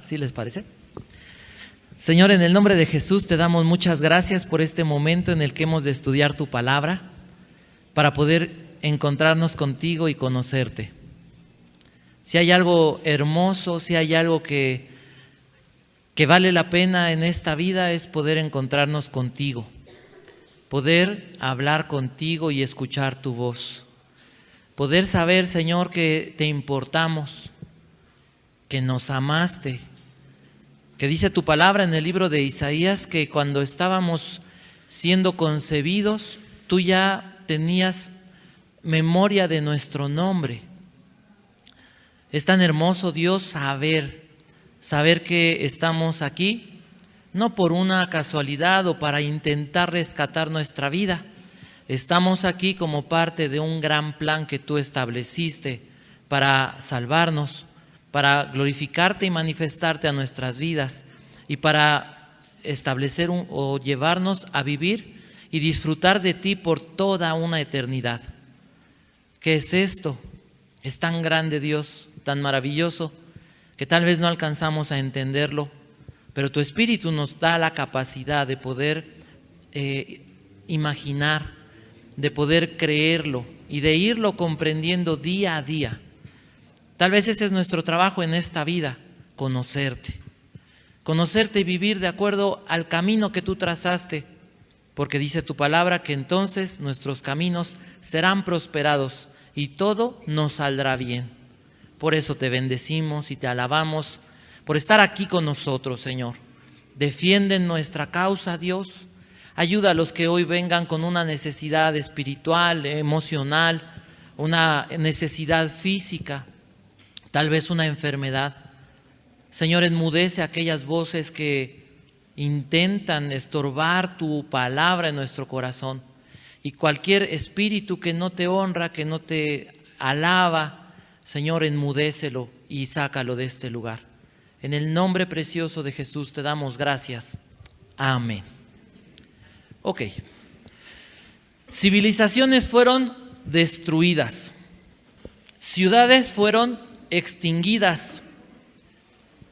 ¿Sí les parece? Señor, en el nombre de Jesús te damos muchas gracias por este momento en el que hemos de estudiar tu palabra para poder encontrarnos contigo y conocerte. Si hay algo hermoso, si hay algo que vale la pena en esta vida, es poder encontrarnos contigo, poder hablar contigo y escuchar tu voz, poder saber, Señor, que te importamos, que nos amaste, que dice tu palabra en el libro de Isaías que cuando estábamos siendo concebidos, tú ya tenías memoria de nuestro nombre. Es tan hermoso, Dios, saber que estamos aquí, no por una casualidad o para intentar rescatar nuestra vida. Estamos aquí como parte de un gran plan que tú estableciste para salvarnos, para glorificarte y manifestarte a nuestras vidas y para establecer o llevarnos a vivir y disfrutar de ti por toda una eternidad. ¿Qué es esto? Es tan grande, Dios, tan maravilloso, que tal vez no alcanzamos a entenderlo, pero tu Espíritu nos da la capacidad de poder imaginar, de poder creerlo y de irlo comprendiendo día a día. Tal vez ese es nuestro trabajo en esta vida, conocerte y vivir de acuerdo al camino que tú trazaste, porque dice tu palabra que entonces nuestros caminos serán prosperados y todo nos saldrá bien. Por eso te bendecimos y te alabamos por estar aquí con nosotros, Señor. Defiende nuestra causa, Dios. Ayuda a los que hoy vengan con una necesidad espiritual, emocional, una necesidad física, tal vez una enfermedad. Señor, enmudece aquellas voces que intentan estorbar tu palabra en nuestro corazón. Y cualquier espíritu que no te honra, que no te alaba, Señor, enmudécelo y sácalo de este lugar. En el nombre precioso de Jesús te damos gracias. Amén. Ok. Civilizaciones fueron destruidas. Ciudades fueron extinguidas.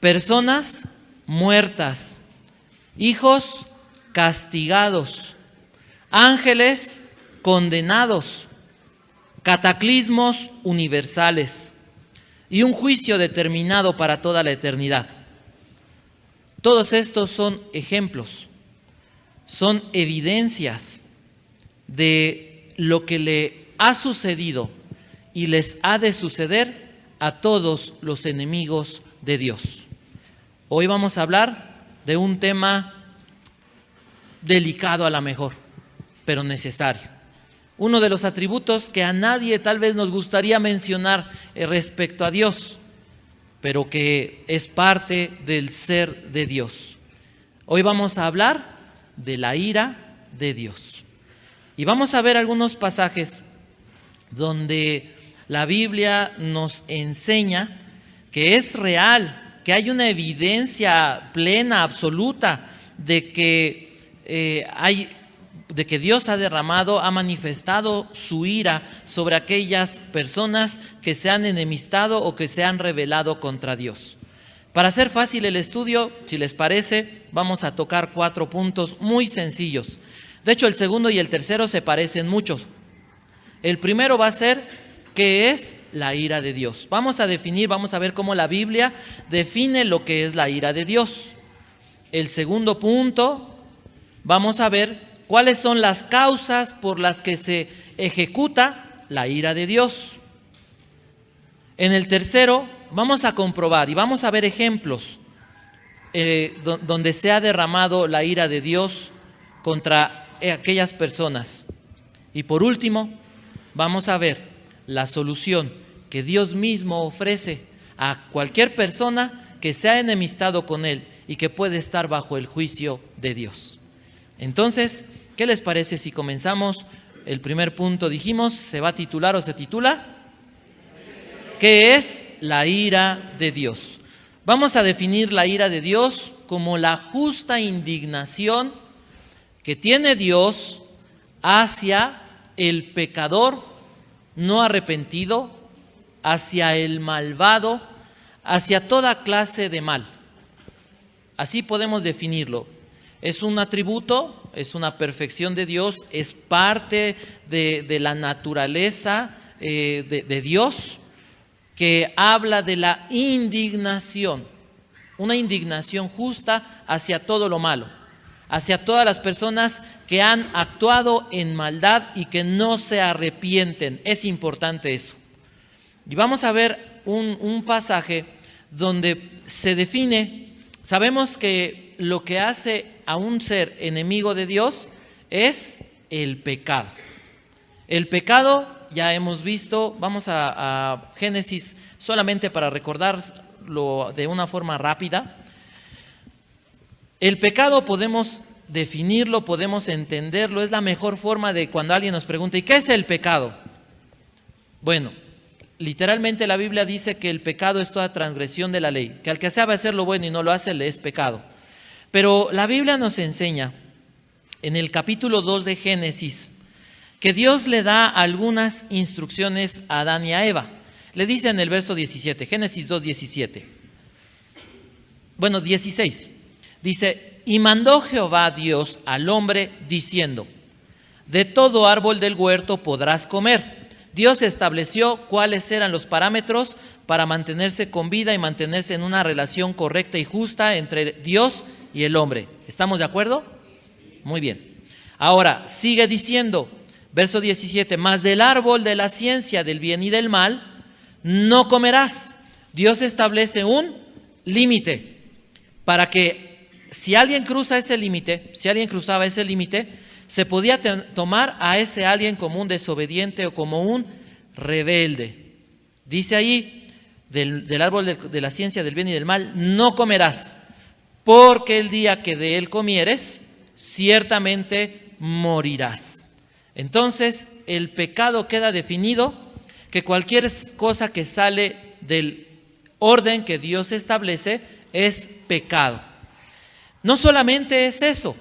Personas muertas. Hijos castigados. Ángeles condenados. Cataclismos universales y un juicio determinado para toda la eternidad. Todos estos son ejemplos, son evidencias de lo que le ha sucedido y les ha de suceder a todos los enemigos de Dios. Hoy vamos a hablar de un tema delicado a lo mejor, pero necesario. Uno de los atributos que a nadie tal vez nos gustaría mencionar respecto a Dios, pero que es parte del ser de Dios. Hoy vamos a hablar de la ira de Dios. Y vamos a ver algunos pasajes donde la Biblia nos enseña que es real, que hay una evidencia plena, absoluta, de que Dios ha derramado, ha manifestado su ira sobre aquellas personas que se han enemistado o que se han rebelado contra Dios. Para hacer fácil el estudio, si les parece, vamos a tocar 4 puntos muy sencillos. De hecho, el segundo y el tercero se parecen mucho. El primero va a ser ¿qué es la ira de Dios? Vamos a ver cómo la Biblia define lo que es la ira de Dios. El segundo punto, vamos a ver ¿cuáles son las causas por las que se ejecuta la ira de Dios? En el tercero vamos a comprobar y vamos a ver ejemplos donde se ha derramado la ira de Dios contra aquellas personas. Y por último, vamos a ver la solución que Dios mismo ofrece a cualquier persona que se ha enemistado con Él y que puede estar bajo el juicio de Dios. Entonces, ¿qué les parece si comenzamos? El primer punto, dijimos, se va a titular o se titula ¿qué es la ira de Dios? Vamos a definir la ira de Dios como la justa indignación que tiene Dios hacia el pecador no arrepentido, hacia el malvado, hacia toda clase de mal. Así podemos definirlo. Es un atributo, es una perfección de Dios, es parte de la naturaleza de Dios, que habla de la indignación, una indignación justa hacia todo lo malo, hacia todas las personas que han actuado en maldad y que no se arrepienten. Es importante eso. Y vamos a ver un pasaje donde se define. Sabemos que lo que hace a un ser enemigo de Dios es el pecado. El pecado, ya hemos visto, vamos a Génesis solamente para recordarlo de una forma rápida. El pecado podemos definirlo, podemos entenderlo, es la mejor forma de cuando alguien nos pregunta, ¿y qué es el pecado? Bueno, literalmente la Biblia dice que el pecado es toda transgresión de la ley, que al que sabe hacer lo bueno y no lo hace, le es pecado. Pero la Biblia nos enseña en el capítulo 2 de Génesis que Dios le da algunas instrucciones a Adán y a Eva. Le dice en el verso 17, Génesis 2, 17. Bueno, 16. Dice, y mandó Jehová Dios al hombre diciendo, de todo árbol del huerto podrás comer. Dios estableció cuáles eran los parámetros para mantenerse con vida y mantenerse en una relación correcta y justa entre Dios y el hombre. ¿Estamos de acuerdo? Muy bien. Ahora, sigue diciendo, verso 17, mas del árbol de la ciencia del bien y del mal no comerás. Dios establece un límite para que si alguien cruza ese límite, si alguien cruzaba ese límite, se podía tomar a ese alguien como un desobediente o como un rebelde. Dice ahí, del árbol de la ciencia del bien y del mal no comerás, porque el día que de él comieres, ciertamente morirás. Entonces, el pecado queda definido, que cualquier cosa que sale del orden que Dios establece es pecado. No solamente es eso,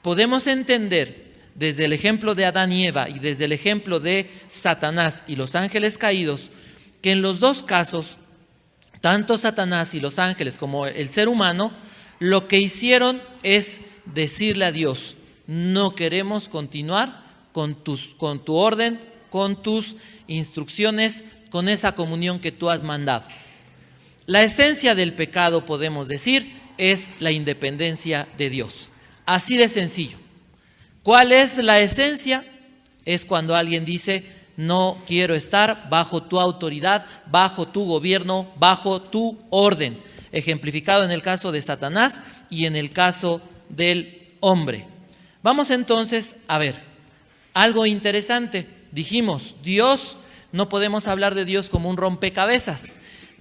podemos entender desde el ejemplo de Adán y Eva y desde el ejemplo de Satanás y los ángeles caídos, que en los dos casos, tanto Satanás y los ángeles como el ser humano, lo que hicieron es decirle a Dios, no queremos continuar con tu orden, con tus instrucciones, con esa comunión que tú has mandado. La esencia del pecado, podemos decir, es la independencia de Dios. Así de sencillo. ¿Cuál es la esencia? Es cuando alguien dice, no quiero estar bajo tu autoridad, bajo tu gobierno, bajo tu orden. Ejemplificado en el caso de Satanás y en el caso del hombre. Vamos entonces a ver algo interesante. Dijimos, Dios, no podemos hablar de Dios como un rompecabezas.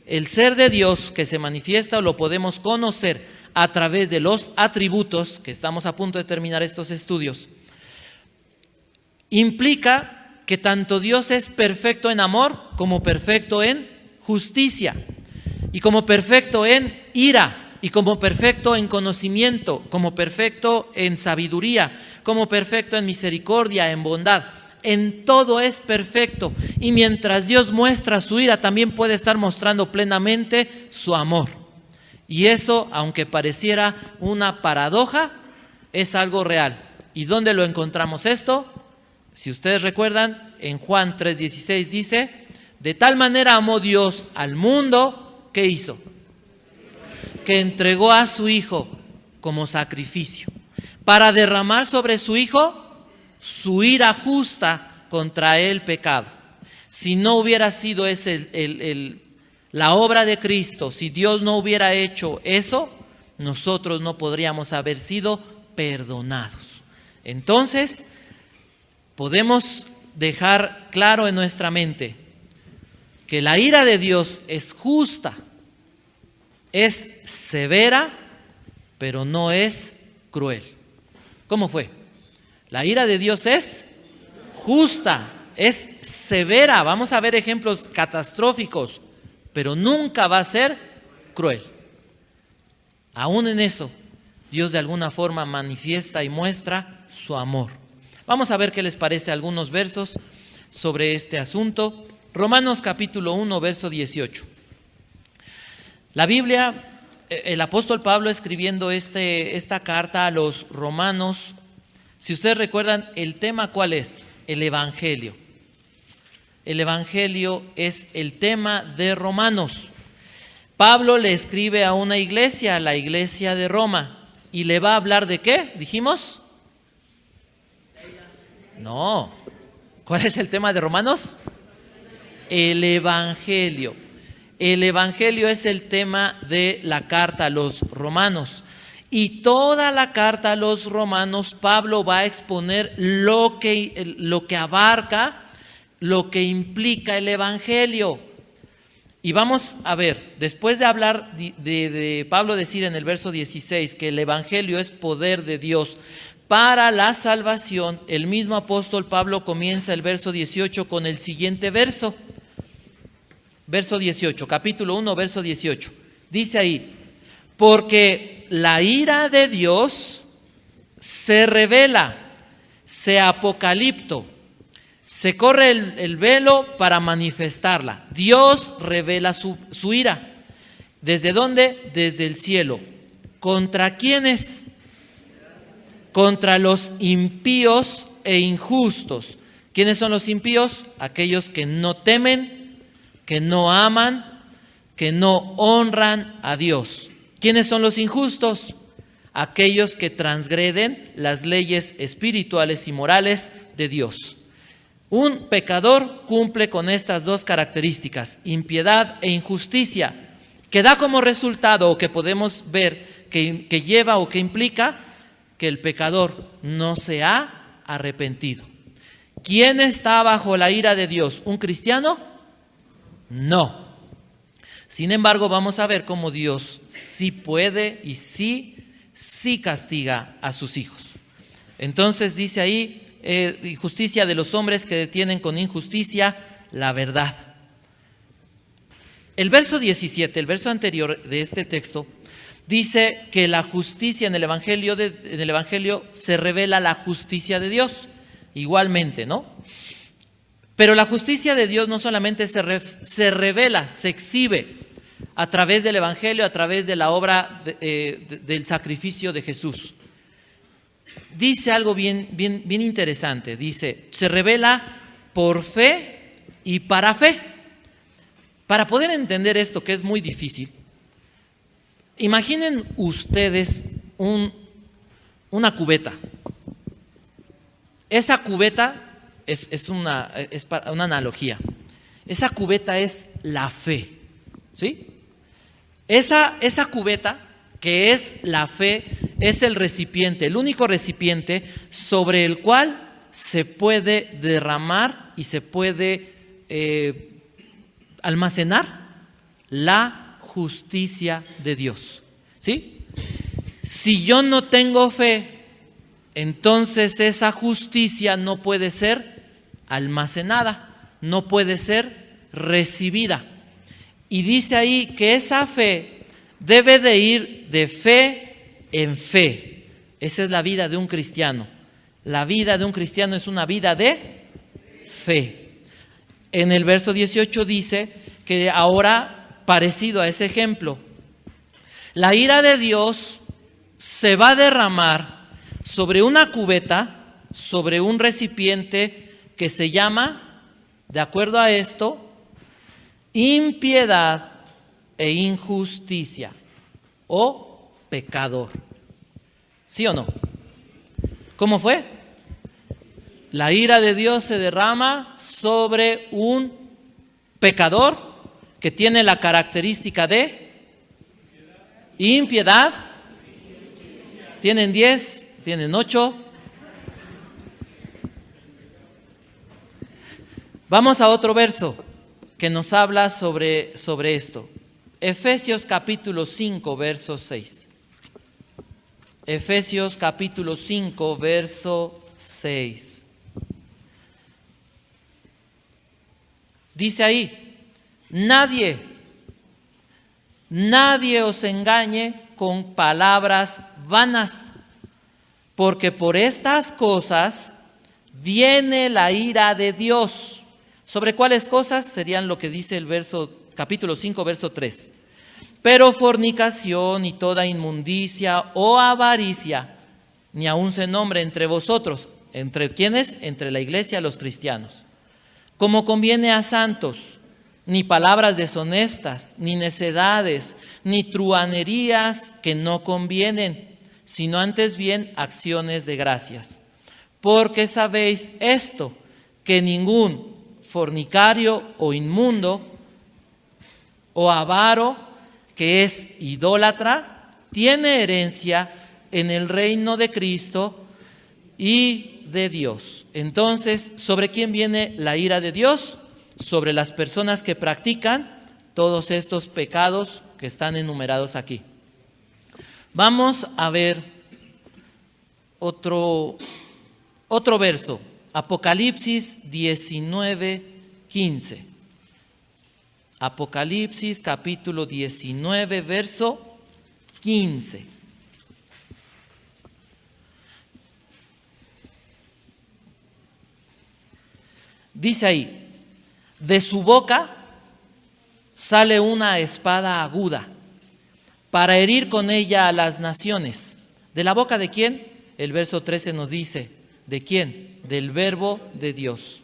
El ser de Dios que se manifiesta lo podemos conocer a través de los atributos, que estamos a punto de terminar estos estudios. Implica que tanto Dios es perfecto en amor como perfecto en justicia, y como perfecto en ira, y como perfecto en conocimiento, como perfecto en sabiduría, como perfecto en misericordia, en bondad. En todo es perfecto, y mientras Dios muestra su ira, también puede estar mostrando plenamente su amor. Y eso, aunque pareciera una paradoja, es algo real. ¿Y dónde lo encontramos esto? Si ustedes recuerdan, en Juan 3:16 dice, de tal manera amó Dios al mundo, ¿qué hizo? Que entregó a su Hijo como sacrificio, para derramar sobre su Hijo su ira justa contra el pecado. Si no hubiera sido la obra de Cristo, si Dios no hubiera hecho eso, nosotros no podríamos haber sido perdonados. Entonces, podemos dejar claro en nuestra mente que la ira de Dios es justa, es severa, pero no es cruel. ¿Cómo fue? La ira de Dios es justa, es severa. Vamos a ver ejemplos catastróficos, pero nunca va a ser cruel. Aún en eso, Dios de alguna forma manifiesta y muestra su amor. Vamos a ver qué les parece algunos versos sobre este asunto. Romanos capítulo 1, verso 18. La Biblia el apóstol Pablo escribiendo esta carta a los romanos, si ustedes recuerdan, el tema ¿cuál es? El Evangelio. El Evangelio es el tema de Romanos. Pablo le escribe a una iglesia, a la iglesia de Roma, y le va a hablar ¿de qué? ¿Dijimos? No. ¿Cuál es el tema de Romanos? El Evangelio. El Evangelio es el tema de la carta a los romanos. Y toda la carta a los romanos, Pablo va a exponer lo que abarca, lo que implica el Evangelio. Y vamos a ver, después de hablar de Pablo decir en el verso 16 que el Evangelio es poder de Dios para la salvación, el mismo apóstol Pablo comienza el verso 18 con el siguiente verso. Verso 18, capítulo 1, verso 18. Dice ahí, porque la ira de Dios se revela, se apocalipto, se corre el velo para manifestarla. Dios revela su ira. ¿Desde dónde? Desde el cielo. ¿Contra quiénes? Contra los impíos e injustos. ¿Quiénes son los impíos? Aquellos que no temen, que no aman, que no honran a Dios. ¿Quiénes son los injustos? Aquellos que transgreden las leyes espirituales y morales de Dios. Un pecador cumple con estas dos características, impiedad e injusticia, que da como resultado, o que podemos ver que lleva o que implica que el pecador no se ha arrepentido. ¿Quién está bajo la ira de Dios? ¿Un cristiano? No. Sin embargo, vamos a ver cómo Dios sí puede y sí castiga a sus hijos. Entonces dice ahí, justicia de los hombres que detienen con injusticia la verdad. El verso 17, el verso anterior de este texto, dice que la justicia en el Evangelio se revela la justicia de Dios, igualmente, ¿no? Pero la justicia de Dios no solamente se revela, se exhibe a través del Evangelio, a través de la obra del sacrificio de Jesús. Dice algo bien interesante, dice, se revela por fe y para fe. Para poder entender esto, que es muy difícil, imaginen ustedes una cubeta. Esa cubeta es una analogía. Esa cubeta es la fe, ¿sí? Esa cubeta, que es la fe, es el recipiente, el único recipiente sobre el cual se puede derramar y se puede almacenar la justicia de Dios, ¿sí? Si yo no tengo fe, entonces esa justicia no puede ser almacenada, no puede ser recibida. Y dice ahí que esa fe debe de ir de fe en fe. Esa es la vida de un cristiano. La vida de un cristiano es una vida de fe. En el verso 18 dice que ahora, parecido a ese ejemplo, la ira de Dios se va a derramar sobre una cubeta, sobre un recipiente que se llama, de acuerdo a esto, impiedad e injusticia o pecador. ¿Sí o no? ¿Cómo fue? La ira de Dios se derrama sobre un pecador que tiene la característica de impiedad. ¿Tienen 10? ¿Tienen 8? Vamos a otro verso que nos habla sobre esto. Efesios capítulo 5, verso 6. Efesios capítulo 5, verso 6. Dice ahí, nadie os engañe con palabras vanas, porque por estas cosas viene la ira de Dios. ¿Sobre cuáles cosas? Serían lo que dice el capítulo 5, verso 3. Pero fornicación y toda inmundicia o avaricia, ni aun se nombre entre vosotros. ¿Entre quiénes? Entre la iglesia, los cristianos. Como conviene a santos, ni palabras deshonestas, ni necedades, ni truhanerías que no convienen, sino antes bien acciones de gracias. Porque sabéis esto, que ningún fornicario o inmundo o avaro, que es idólatra, tiene herencia en el reino de Cristo y de Dios. Entonces, ¿sobre quién viene la ira de Dios? Sobre las personas que practican todos estos pecados que están enumerados aquí. Vamos a ver otro verso, Apocalipsis 19:15. Apocalipsis capítulo 19, verso 15. Dice ahí: de su boca sale una espada aguda para herir con ella a las naciones. ¿De la boca de quién? El verso 13 nos dice, ¿de quién? Del Verbo de Dios.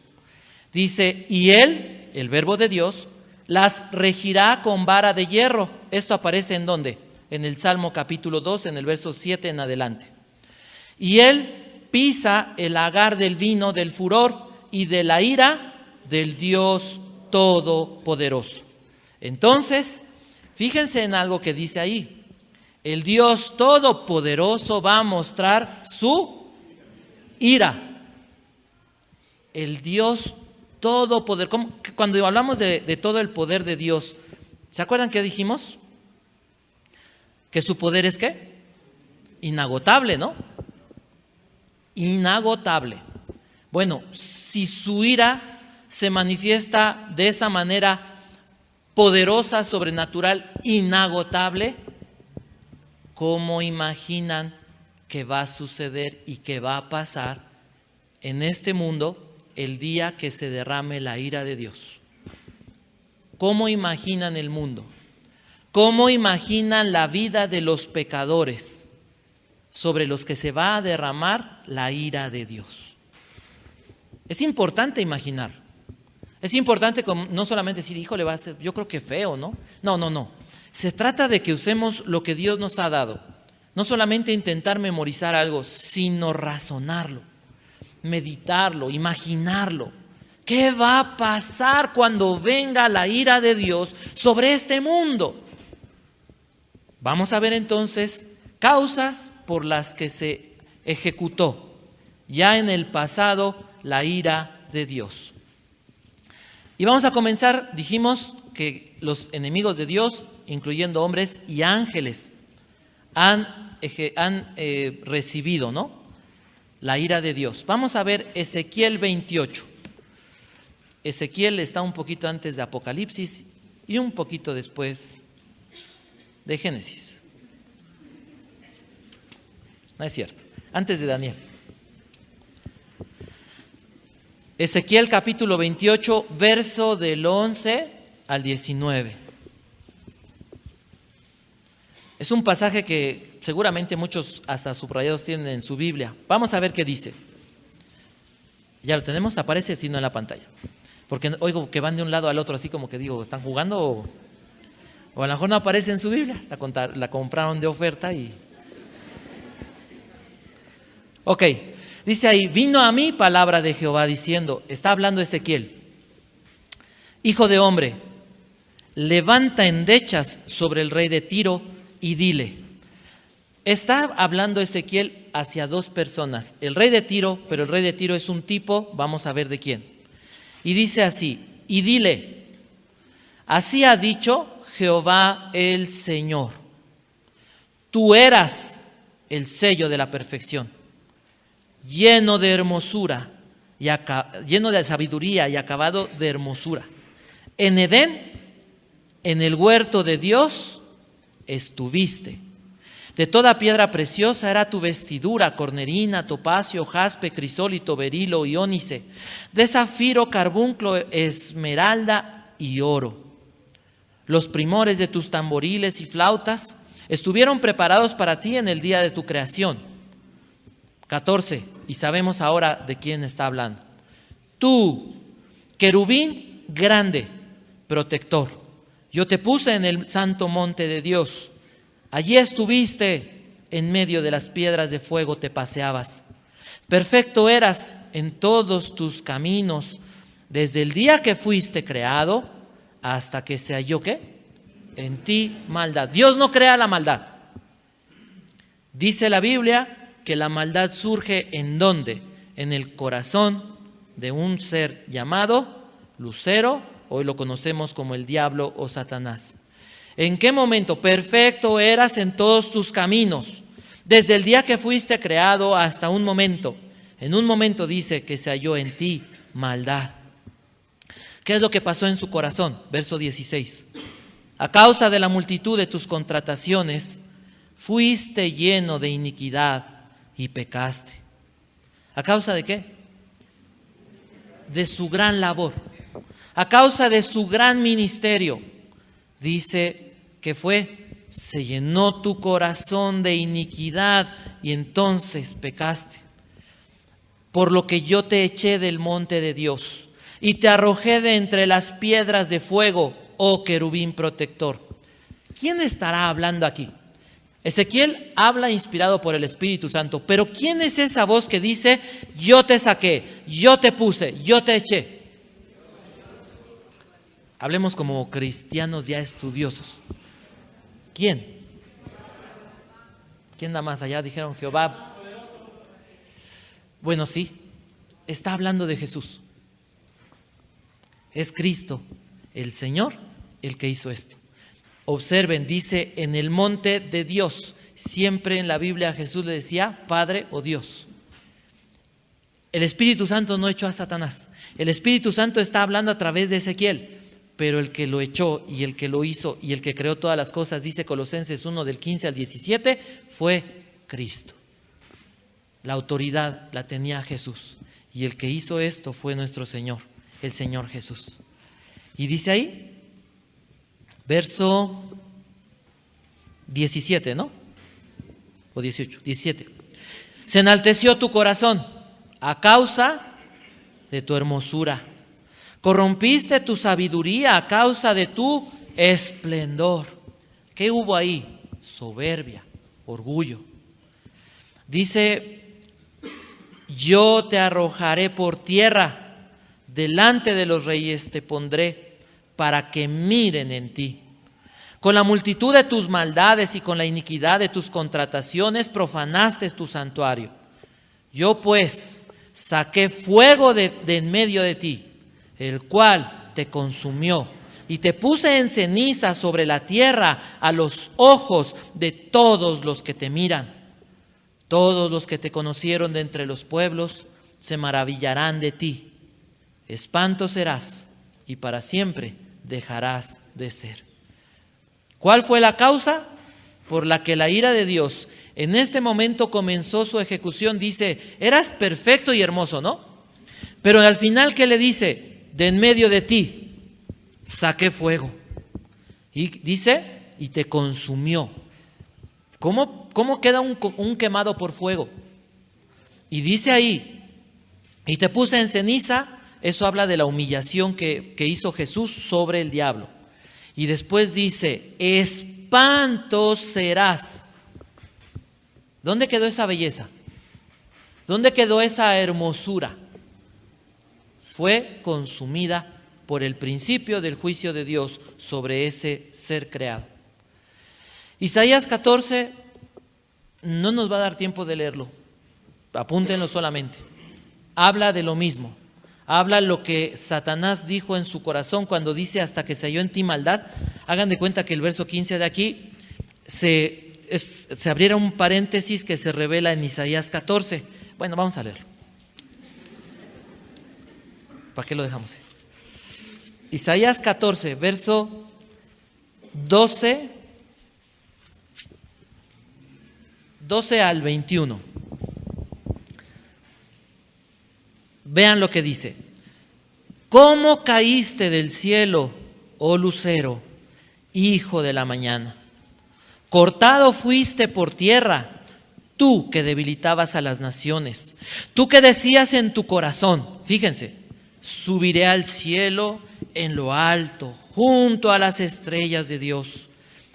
Dice, y él, el Verbo de Dios, las regirá con vara de hierro. Esto aparece ¿en dónde? En el Salmo capítulo 2, en el verso 7 en adelante. Y él pisa el lagar del vino del furor y de la ira del Dios Todopoderoso. Entonces, fíjense en algo que dice ahí. El Dios Todopoderoso va a mostrar su ira. El Dios Todopoderoso. Cuando hablamos de todo el poder de Dios, ¿se acuerdan qué dijimos? Que su poder es ¿qué? Inagotable, ¿no? Inagotable. Bueno, si su ira se manifiesta de esa manera poderosa, sobrenatural, inagotable, ¿cómo imaginan que va a suceder y que va a pasar en este mundo el día que se derrame la ira de Dios? ¿Cómo imaginan el mundo? ¿Cómo imaginan la vida de los pecadores sobre los que se va a derramar la ira de Dios? Es importante imaginar. Es importante no solamente decir, híjole, va a ser, yo creo que feo, ¿no? No. Se trata de que usemos lo que Dios nos ha dado. No solamente intentar memorizar algo, sino razonarlo, meditarlo, imaginarlo. ¿Qué va a pasar cuando venga la ira de Dios sobre este mundo? Vamos a ver entonces causas por las que se ejecutó ya en el pasado la ira de Dios. Y vamos a comenzar, dijimos que los enemigos de Dios, incluyendo hombres y ángeles, han recibido, ¿no?, la ira de Dios. Vamos a ver Ezequiel 28. Ezequiel está un poquito antes de Apocalipsis y un poquito después de Génesis. No es cierto, antes de Daniel. Ezequiel capítulo 28, verso del 11 al 19. Es un pasaje que seguramente muchos hasta subrayados tienen en su Biblia. Vamos a ver qué dice. ¿Ya lo tenemos? ¿Aparece? Si no, en la pantalla. Porque oigo que van de un lado al otro así como que digo, ¿están jugando? O a lo mejor no aparece en su Biblia. La compraron de oferta y... Ok, dice ahí, vino a mí palabra de Jehová diciendo, está hablando Ezequiel, hijo de hombre, levanta endechas sobre el rey de Tiro y dile. Está hablando Ezequiel hacia dos personas, el rey de Tiro, pero el rey de Tiro es un tipo, vamos a ver de quién. Y dice así, y dile, así ha dicho Jehová el Señor, tú eras el sello de la perfección, lleno de hermosura, lleno de sabiduría y acabado de hermosura. En Edén, en el huerto de Dios, estuviste. De toda piedra preciosa era tu vestidura, cornerina, topacio, jaspe, crisólito, berilo y ónice, de zafiro, carbunclo, esmeralda y oro. Los primores de tus tamboriles y flautas estuvieron preparados para ti en el día de tu creación. 14. Y sabemos ahora de quién está hablando. Tú, querubín grande, protector, yo te puse en el santo monte de Dios. Allí estuviste, en medio de las piedras de fuego te paseabas. Perfecto eras en todos tus caminos, desde el día que fuiste creado hasta que se halló, ¿qué? En ti maldad. Dios no crea la maldad. Dice la Biblia que la maldad surge ¿en dónde? En el corazón de un ser llamado Lucero, hoy lo conocemos como el diablo o Satanás. ¿En qué momento? Perfecto eras en todos tus caminos, desde el día que fuiste creado hasta un momento. En un momento dice que se halló en ti maldad. ¿Qué es lo que pasó en su corazón? Verso 16. A causa de la multitud de tus contrataciones, fuiste lleno de iniquidad y pecaste. ¿A causa de qué? De su gran labor. A causa de su gran ministerio. Dice que se llenó tu corazón de iniquidad y entonces pecaste. Por lo que yo te eché del monte de Dios y te arrojé de entre las piedras de fuego, oh querubín protector. ¿Quién estará hablando aquí? Ezequiel habla inspirado por el Espíritu Santo, pero ¿quién es esa voz que dice, yo te saqué, yo te puse, yo te eché? Hablemos como cristianos ya estudiosos. ¿Quién? ¿Quién da más allá? Dijeron Jehová. Bueno, sí, está hablando de Jesús. Es Cristo, el Señor, el que hizo esto. Observen, dice en el monte de Dios. Siempre en la Biblia Jesús le decía Padre o Dios. El Espíritu Santo no echó a Satanás. El Espíritu Santo está hablando a través de Ezequiel. Pero el que lo echó y el que lo hizo y el que creó todas las cosas, dice Colosenses 1 del 15 al 17, fue Cristo. La autoridad la tenía Jesús. Y el que hizo esto fue nuestro Señor, el Señor Jesús. Y dice ahí, verso 17, ¿no? O 18, 17. Se enalteció tu corazón a causa de tu hermosura. Corrompiste tu sabiduría a causa de tu esplendor. ¿Qué hubo ahí? Soberbia, orgullo. Dice, yo te arrojaré por tierra, delante de los reyes te pondré, para que miren en ti. Con la multitud de tus maldades y con la iniquidad de tus contrataciones profanaste tu santuario. Yo pues saqué fuego de en medio de ti, el cual te consumió, y te puse en ceniza sobre la tierra a los ojos de todos los que te miran. Todos los que te conocieron de entre los pueblos se maravillarán de ti. Espanto serás y para siempre dejarás de ser. ¿Cuál fue la causa por la que la ira de Dios en este momento comenzó su ejecución? Dice, eras perfecto y hermoso, ¿no? Pero al final, ¿qué le dice? De en medio de ti saqué fuego. Y dice, y te consumió. ¿Cómo queda un quemado por fuego? Y dice ahí, y te puse en ceniza. Eso habla de la humillación que hizo Jesús sobre el diablo. Y después dice, espanto serás. ¿Dónde quedó esa belleza? ¿Dónde quedó esa hermosura? Fue consumida por el principio del juicio de Dios sobre ese ser creado. Isaías 14, no nos va a dar tiempo de leerlo, apúntenlo solamente. Habla de lo mismo, habla lo que Satanás dijo en su corazón cuando dice hasta que se halló en ti maldad. Hagan de cuenta que el verso 15 de aquí se abriera un paréntesis que se revela en Isaías 14. Bueno, vamos a leerlo. ¿Para qué lo dejamos? Isaías 14, verso 12 al 21. Vean lo que dice. ¿Cómo caíste del cielo, oh lucero, hijo de la mañana. Cortado fuiste por tierra, tú que debilitabas a las naciones, tú que decías en tu corazón, fíjense, subiré al cielo en lo alto, junto a las estrellas de Dios.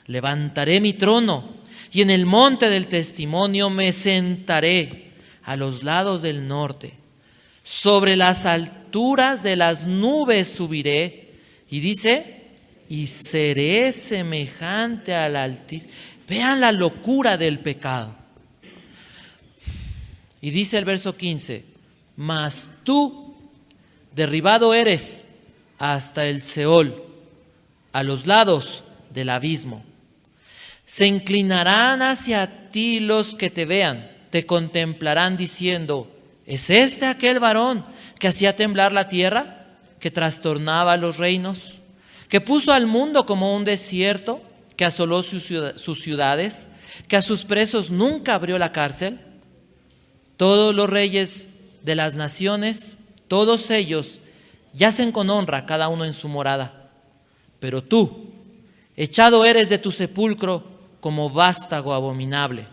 Levantaré mi trono y en el monte del testimonio me sentaré a los lados del norte. Sobre las alturas de las nubes subiré. Y dice, y seré semejante al Altísimo. Vean la locura del pecado. Y dice el verso 15, mas tú derribado eres hasta el Seol, a los lados del abismo. Se inclinarán hacia ti los que te vean, te contemplarán diciendo, ¿es este aquel varón que hacía temblar la tierra, que trastornaba los reinos, que puso al mundo como un desierto, que asoló sus ciudades, que a sus presos nunca abrió la cárcel? Todos los reyes de las naciones, todos ellos yacen con honra, cada uno en su morada. Pero tú, echado eres de tu sepulcro como vástago abominable,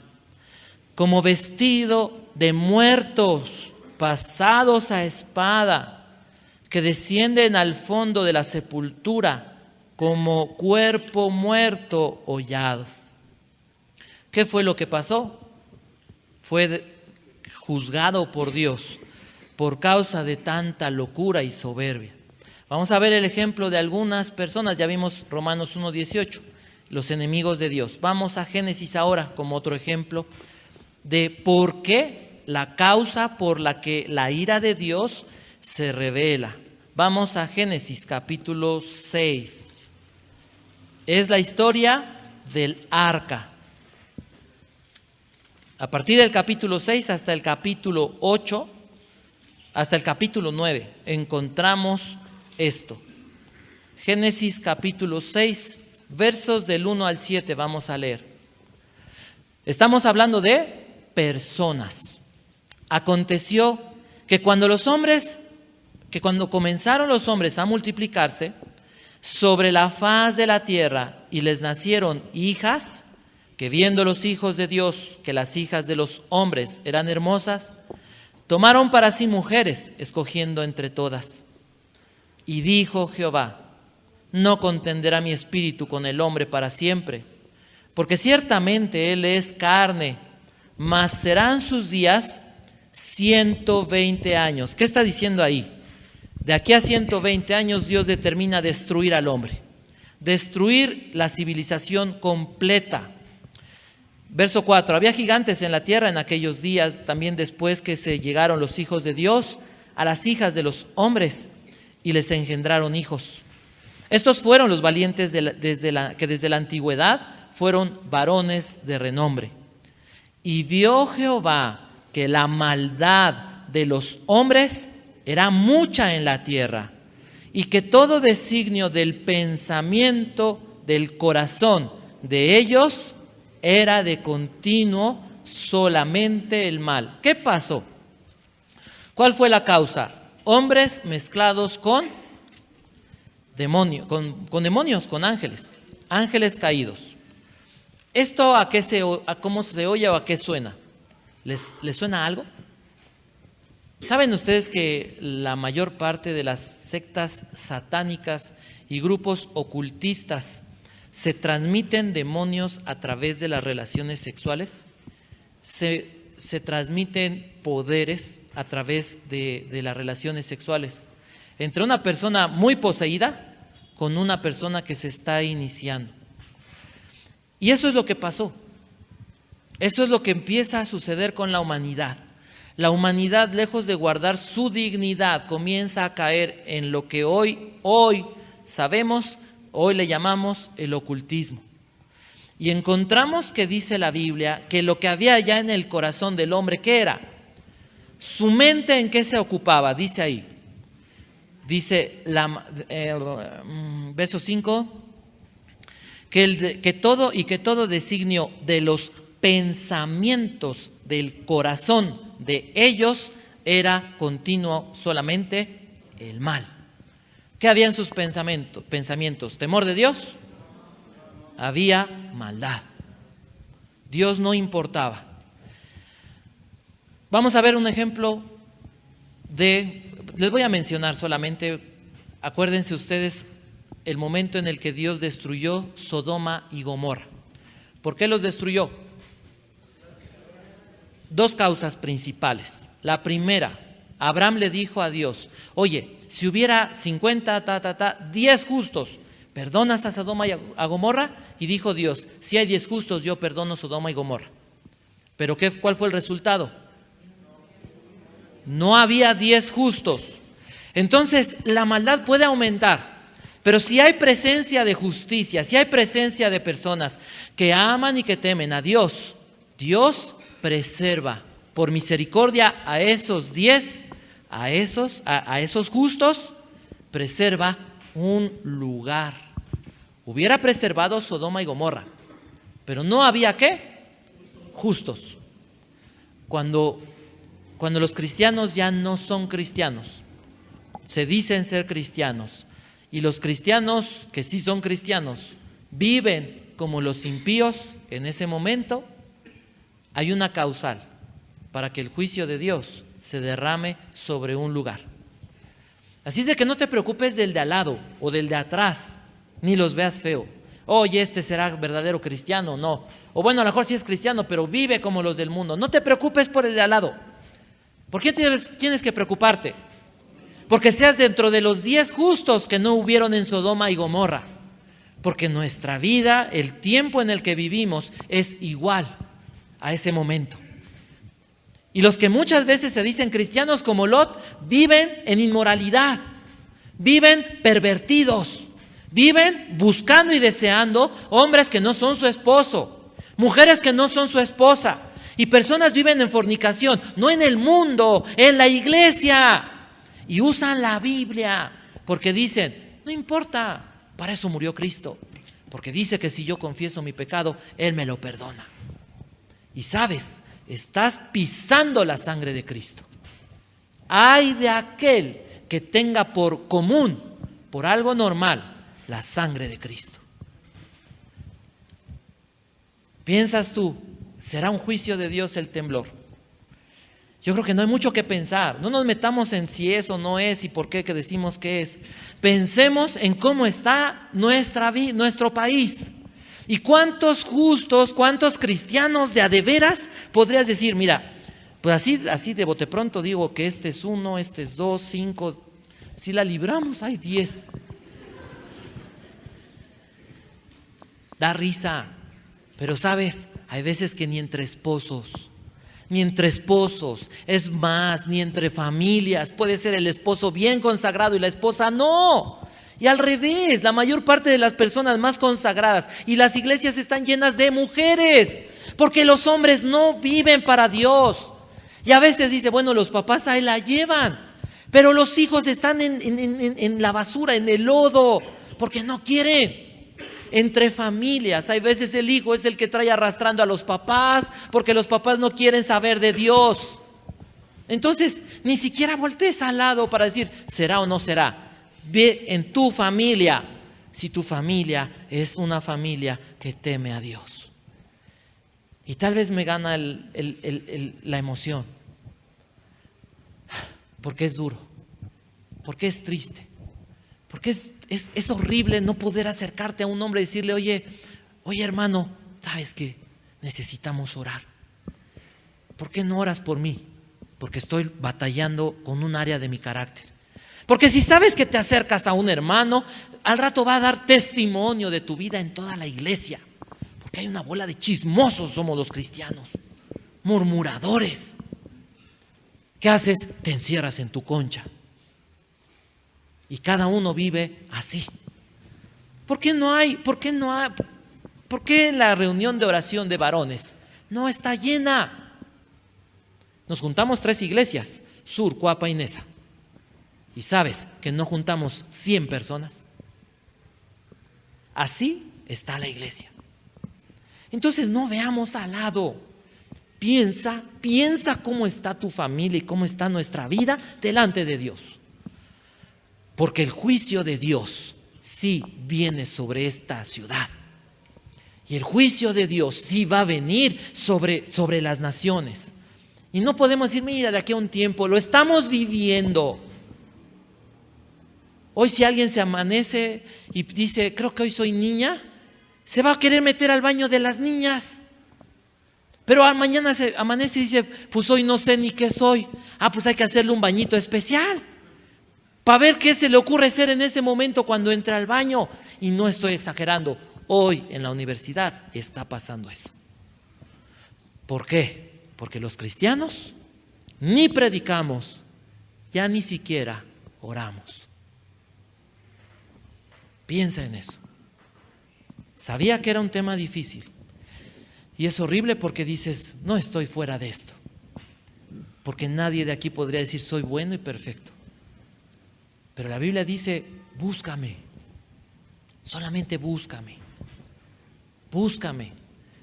como vestido de muertos pasados a espada, que descienden al fondo de la sepultura como cuerpo muerto hollado. ¿Qué fue lo que pasó? Fue juzgado por Dios por causa de tanta locura y soberbia. Vamos a ver el ejemplo de algunas personas. Ya vimos Romanos 1:18, los enemigos de Dios. Vamos a Génesis ahora como otro ejemplo de por qué, la causa por la que la ira de Dios se revela. Vamos a Génesis capítulo 6. Es la historia del arca. A partir del capítulo 6 hasta el capítulo 8, hasta el capítulo 9, encontramos esto. Génesis capítulo 6, versos del 1 al 7 vamos a leer. Estamos hablando de personas. Aconteció que cuando comenzaron los hombres a multiplicarse sobre la faz de la tierra y les nacieron hijas, que viendo los hijos de Dios que las hijas de los hombres eran hermosas, tomaron para sí mujeres, escogiendo entre todas. Y dijo Jehová, no contenderá mi espíritu con el hombre para siempre, porque ciertamente él es carne, mas serán sus días 120 años. ¿Qué está diciendo ahí? De aquí a 120 años Dios determina destruir al hombre, destruir la civilización completa. Verso 4, había gigantes en la tierra en aquellos días, también después que se llegaron los hijos de Dios a las hijas de los hombres y les engendraron hijos. Estos fueron los valientes que desde la antigüedad fueron varones de renombre. Y vio Jehová que la maldad de los hombres era mucha en la tierra, y que todo designio del pensamiento del corazón de ellos era de continuo solamente el mal. ¿Qué pasó? ¿Cuál fue la causa? Hombres mezclados con demonios, con ángeles caídos. ¿Esto a cómo se oye o a qué suena? ¿Les suena algo? ¿Saben ustedes que la mayor parte de las sectas satánicas y grupos ocultistas se transmiten demonios a través de las relaciones sexuales? Se transmiten poderes a través de las relaciones sexuales entre una persona muy poseída con una persona que se está iniciando. Y eso es lo que pasó. Eso es lo que empieza a suceder con la humanidad. La humanidad, lejos de guardar su dignidad, comienza a caer en lo que hoy sabemos, hoy le llamamos el ocultismo. Y encontramos que dice la Biblia que lo que había ya en el corazón del hombre, ¿qué era? Su mente, ¿en qué se ocupaba? Dice ahí. Dice verso 5, que todo designio de los pensamientos del corazón de ellos era continuo solamente el mal. ¿Qué había en sus pensamientos? ¿Temor de Dios? había maldad. Dios no importaba. Vamos a ver un ejemplo les voy a mencionar solamente, acuérdense ustedes, el momento en el que Dios destruyó Sodoma y Gomorra. ¿Por qué los destruyó? Dos causas principales. La primera, Abraham le dijo a Dios: oye, si hubiera 50, 10 justos, ¿perdonas a Sodoma y a Gomorra? Y dijo Dios: si hay 10 justos, yo perdono Sodoma y Gomorra. ¿Pero cuál fue el resultado? No había 10 justos. Entonces, la maldad puede aumentar, pero si hay presencia de justicia, si hay presencia de personas que aman y que temen a Dios, Dios preserva por misericordia a esos 10, a esos justos, preserva un lugar. Hubiera preservado Sodoma y Gomorra, pero no había ¿qué? Justos. Cuando los cristianos ya no son cristianos, se dicen ser cristianos, y los cristianos que sí son cristianos viven como los impíos, en ese momento hay una causal para que el juicio de Dios se derrame sobre un lugar. Así es de que no te preocupes del de al lado o del de atrás, ni los veas feo. Oye, ¿este será verdadero cristiano? No. O bueno, a lo mejor sí es cristiano, pero vive como los del mundo. No te preocupes por el de al lado. ¿Por qué tienes que preocuparte? Porque seas dentro de los 10 justos que no hubieron en Sodoma y Gomorra. Porque nuestra vida, el tiempo en el que vivimos, es igual a ese momento. Y los que muchas veces se dicen cristianos como Lot, viven en inmoralidad, viven pervertidos, viven buscando y deseando hombres que no son su esposo, mujeres que no son su esposa. Y personas viven en fornicación, no en el mundo, en la iglesia. Y usan la Biblia porque dicen: no importa, para eso murió Cristo. Porque dice que si yo confieso mi pecado, Él me lo perdona. Y sabes, estás pisando la sangre de Cristo. Ay de aquel que tenga por común, por algo normal, la sangre de Cristo. ¿Piensas tú, será un juicio de Dios el temblor? Yo creo que no hay mucho que pensar. No nos metamos en si es o no es y por qué que decimos que es. Pensemos en cómo está nuestro país. Y cuántos justos, cuántos cristianos de a de veras podrías decir: mira, pues así de bote pronto digo que este es 1, este es 2, 5. Si la libramos hay 10. Da risa. Pero sabes, hay veces que ni entre esposos, es más, ni entre familias. Puede ser el esposo bien consagrado y la esposa no. Y al revés, la mayor parte de las personas más consagradas y las iglesias están llenas de mujeres, porque los hombres no viven para Dios. Y a veces dice: bueno, los papás ahí la llevan, pero los hijos están en la basura, en el lodo, porque no quieren. Entre familias, hay veces el hijo es el que trae arrastrando a los papás, porque los papás no quieren saber de Dios. Entonces, ni siquiera voltees al lado para decir: ¿será o no será? Ve en tu familia, si tu familia es una familia que teme a Dios. Y tal vez me gana la emoción, porque es duro, porque es triste, porque es horrible no poder acercarte a un hombre y decirle: oye hermano, ¿sabes qué? Necesitamos orar. ¿Por qué no oras por mí? Porque estoy batallando con un área de mi carácter. Porque si sabes que te acercas a un hermano, al rato va a dar testimonio de tu vida en toda la iglesia. Porque hay una bola de chismosos, somos los cristianos, murmuradores. ¿Qué haces? Te encierras en tu concha. Y cada uno vive así. ¿Por qué la reunión de oración de varones no está llena? Nos juntamos 3 iglesias, Sur, Cuapa y Nesa. ¿Y sabes que no juntamos 100 personas? Así está la iglesia. Entonces no veamos al lado. Piensa cómo está tu familia y cómo está nuestra vida delante de Dios. Porque el juicio de Dios sí viene sobre esta ciudad. Y el juicio de Dios sí va a venir sobre las naciones. Y no podemos decir, mira, de aquí a un tiempo, lo estamos viviendo. Hoy si alguien se amanece y dice, creo que hoy soy niña, se va a querer meter al baño de las niñas. Pero mañana se amanece y dice, pues hoy no sé ni qué soy. Pues hay que hacerle un bañito especial para ver qué se le ocurre hacer en ese momento cuando entra al baño. Y no estoy exagerando, hoy en la universidad está pasando eso. ¿Por qué? Porque los cristianos ni predicamos, ya ni siquiera oramos. Piensa en eso. Sabía que era un tema difícil. Y es horrible porque dices, no estoy fuera de esto. Porque nadie de aquí podría decir, soy bueno y perfecto. Pero la Biblia dice, búscame. Solamente búscame. Búscame.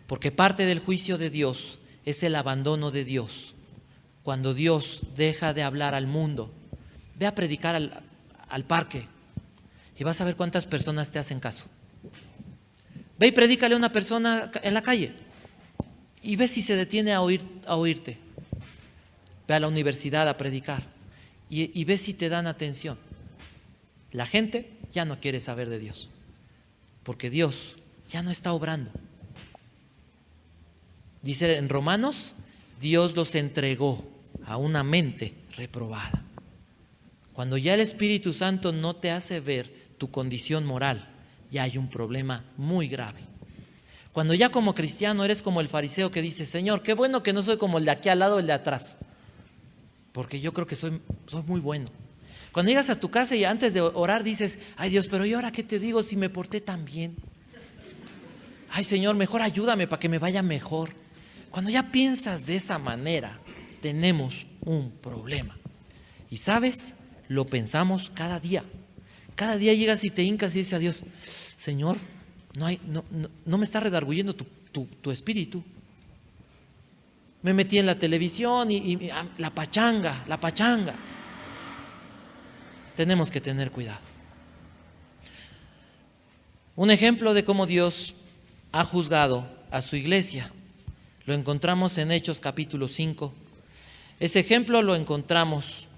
Porque parte del juicio de Dios es el abandono de Dios. Cuando Dios deja de hablar al mundo, ve a predicar al parque y vas a ver cuántas personas te hacen caso. Ve y predícale a una persona en la calle y ve si se detiene a oírte. Ve a la universidad a predicar y ve si te dan atención. La gente ya no quiere saber de Dios, porque Dios ya no está obrando. Dice en Romanos, Dios los entregó a una mente reprobada. Cuando ya el Espíritu Santo no te hace ver tu condición moral, ya hay un problema muy grave. Cuando ya como cristiano eres como el fariseo que dice, Señor, qué bueno que no soy como el de aquí al lado, el de atrás, porque yo creo que soy muy bueno. Cuando llegas a tu casa y antes de orar dices, ay Dios, pero ¿y ahora qué te digo si me porté tan bien? Ay Señor, mejor ayúdame para que me vaya mejor. Cuando ya piensas de esa manera, tenemos un problema. Y sabes, lo pensamos cada día. Cada día llegas y te hincas y dices a Dios, Señor, no me está redarguyendo tu espíritu. Me metí en la televisión y la pachanga. Tenemos que tener cuidado. Un ejemplo de cómo Dios ha juzgado a su iglesia lo encontramos en Hechos capítulo 5. Ese ejemplo lo encontramos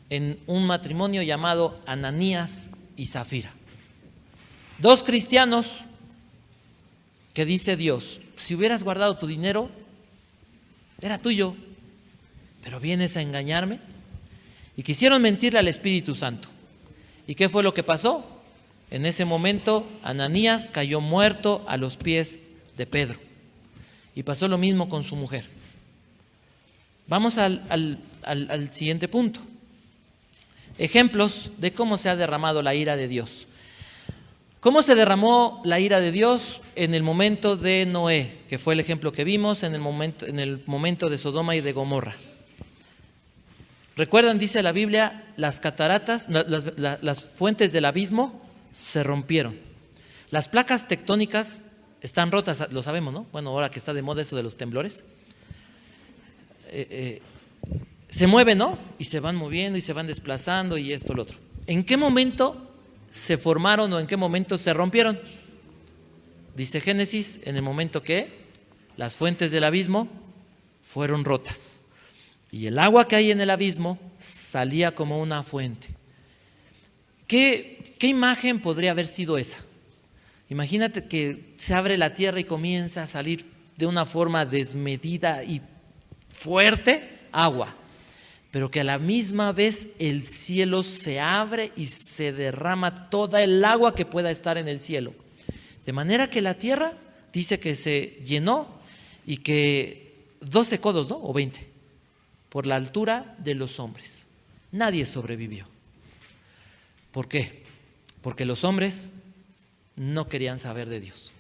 en un matrimonio llamado Ananías y Zafira. Dos cristianos que dice Dios, si hubieras guardado tu dinero, era tuyo, pero vienes a engañarme. Y quisieron mentirle al Espíritu Santo. ¿Y qué fue lo que pasó? En ese momento Ananías cayó muerto a los pies de Pedro. Y pasó lo mismo con su mujer. Vamos al siguiente punto. Ejemplos de cómo se ha derramado la ira de Dios. ¿Cómo se derramó la ira de Dios en el momento de Noé? Que fue el ejemplo que vimos en el momento de Sodoma y de Gomorra. ¿Recuerdan? Dice la Biblia, las cataratas, las fuentes del abismo se rompieron. Las placas tectónicas están rotas, lo sabemos, ¿no? Bueno, ahora que está de moda eso de los temblores. Se mueven, ¿no? Y se van moviendo y se van desplazando y esto, lo otro. ¿En qué momento se formaron o en qué momento se rompieron? Dice Génesis, en el momento que las fuentes del abismo fueron rotas. Y el agua que hay en el abismo salía como una fuente. ¿Qué imagen podría haber sido esa? Imagínate que se abre la tierra y comienza a salir de una forma desmedida y fuerte agua, pero que a la misma vez el cielo se abre y se derrama toda el agua que pueda estar en el cielo. De manera que la tierra dice que se llenó y que 12 codos, ¿no? O 20. Por la altura de los hombres. Nadie sobrevivió. ¿Por qué? Porque los hombres no querían saber de Dios.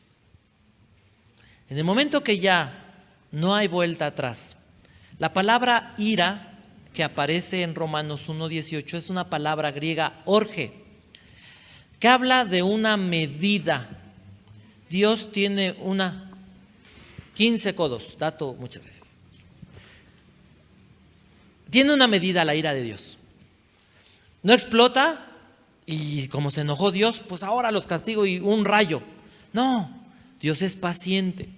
En el momento que ya no hay vuelta atrás, la palabra ira que aparece en Romanos 1:18 es una palabra griega, orge, que habla de una medida. Dios tiene 15 codos, dato, muchas gracias. Tiene una medida la ira de Dios. No explota y como se enojó Dios, pues ahora los castigo y un rayo. No, Dios es paciente.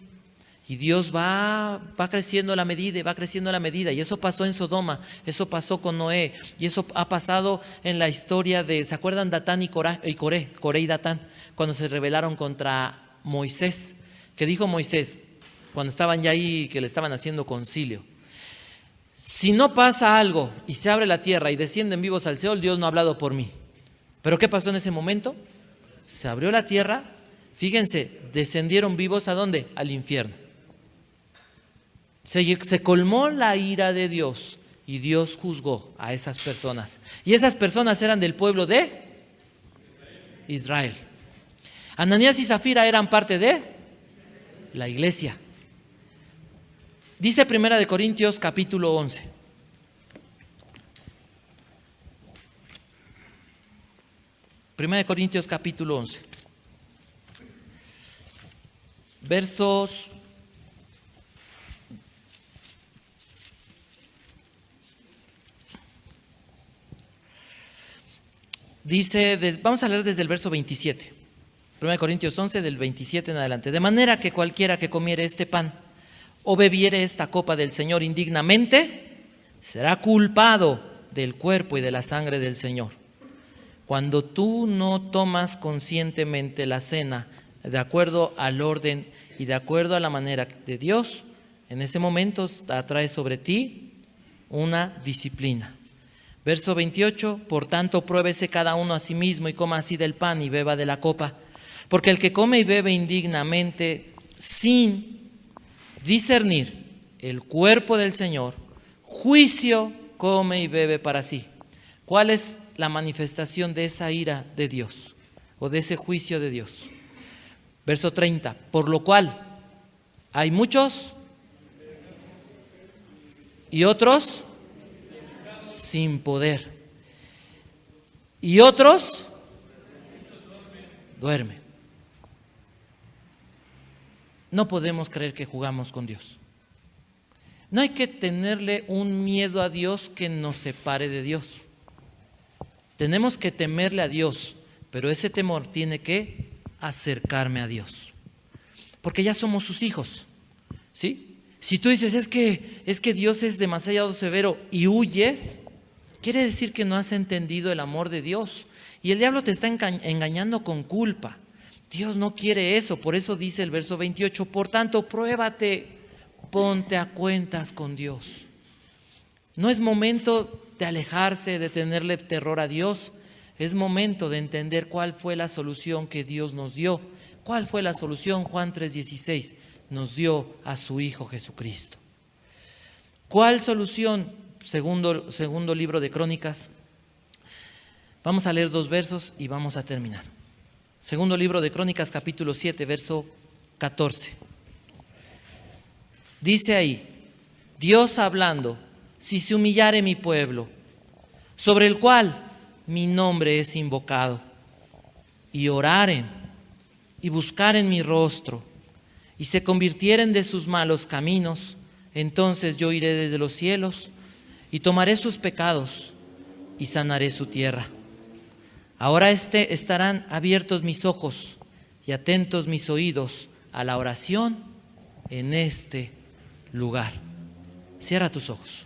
Y Dios va creciendo a la medida y va creciendo a la medida. Y eso pasó en Sodoma, eso pasó con Noé. Y eso ha pasado en la historia de, ¿se acuerdan Datán y Coré y Datán? Cuando se rebelaron contra Moisés. ¿Qué dijo Moisés? Cuando estaban ya ahí, que le estaban haciendo concilio. Si no pasa algo y se abre la tierra y descienden vivos al Seol, Dios no ha hablado por mí. ¿Pero qué pasó en ese momento? Se abrió la tierra, fíjense, descendieron vivos ¿a dónde? Al infierno. Se colmó la ira de Dios y Dios juzgó a esas personas. Y esas personas eran del pueblo de Israel. Ananías y Zafira eran parte de la iglesia. Dice 1 Corintios capítulo 11. Primera de Corintios capítulo 11. Versos dice, vamos a leer desde el verso 27. 1 Corintios 11 del 27 en adelante. De manera que cualquiera que comiere este pan o bebiere esta copa del Señor indignamente, será culpado del cuerpo y de la sangre del Señor. Cuando tú no tomas conscientemente la cena de acuerdo al orden y de acuerdo a la manera de Dios, en ese momento atrae sobre ti una disciplina. Verso 28, por tanto pruébese cada uno a sí mismo y coma así del pan y beba de la copa. Porque el que come y bebe indignamente sin discernir el cuerpo del Señor, juicio come y bebe para sí. ¿Cuál es la manifestación de esa ira de Dios o de ese juicio de Dios? Verso 30, por lo cual hay muchos y otros sin poder, y otros duermen. No podemos creer que jugamos con Dios. No hay que tenerle un miedo a Dios que nos separe de Dios. Tenemos que temerle a Dios, pero ese temor tiene que acercarme a Dios, porque ya somos sus hijos, ¿sí? Si tú dices es que Dios es demasiado severo y huyes, quiere decir que no has entendido el amor de Dios y el diablo te está engañando con culpa. Dios no quiere eso, por eso dice el verso 28, por tanto pruébate, ponte a cuentas con Dios. No es momento de alejarse, de tenerle terror a Dios, es momento de entender cuál fue la solución que Dios nos dio. ¿Cuál fue la solución? Juan 3:16, nos dio a su Hijo Jesucristo. ¿Cuál solución? Segundo libro de Crónicas. Vamos a leer 2 versos y vamos a terminar. Segundo libro de Crónicas, capítulo 7, verso 14. Dice ahí, Dios hablando, si se humillare mi pueblo, sobre el cual mi nombre es invocado, y oraren, y buscaren mi rostro, y se convirtieren de sus malos caminos, entonces yo iré desde los cielos, y tomaré sus pecados, y sanaré su tierra. Ahora estarán abiertos mis ojos, y atentos mis oídos a la oración en este lugar. Cierra tus ojos.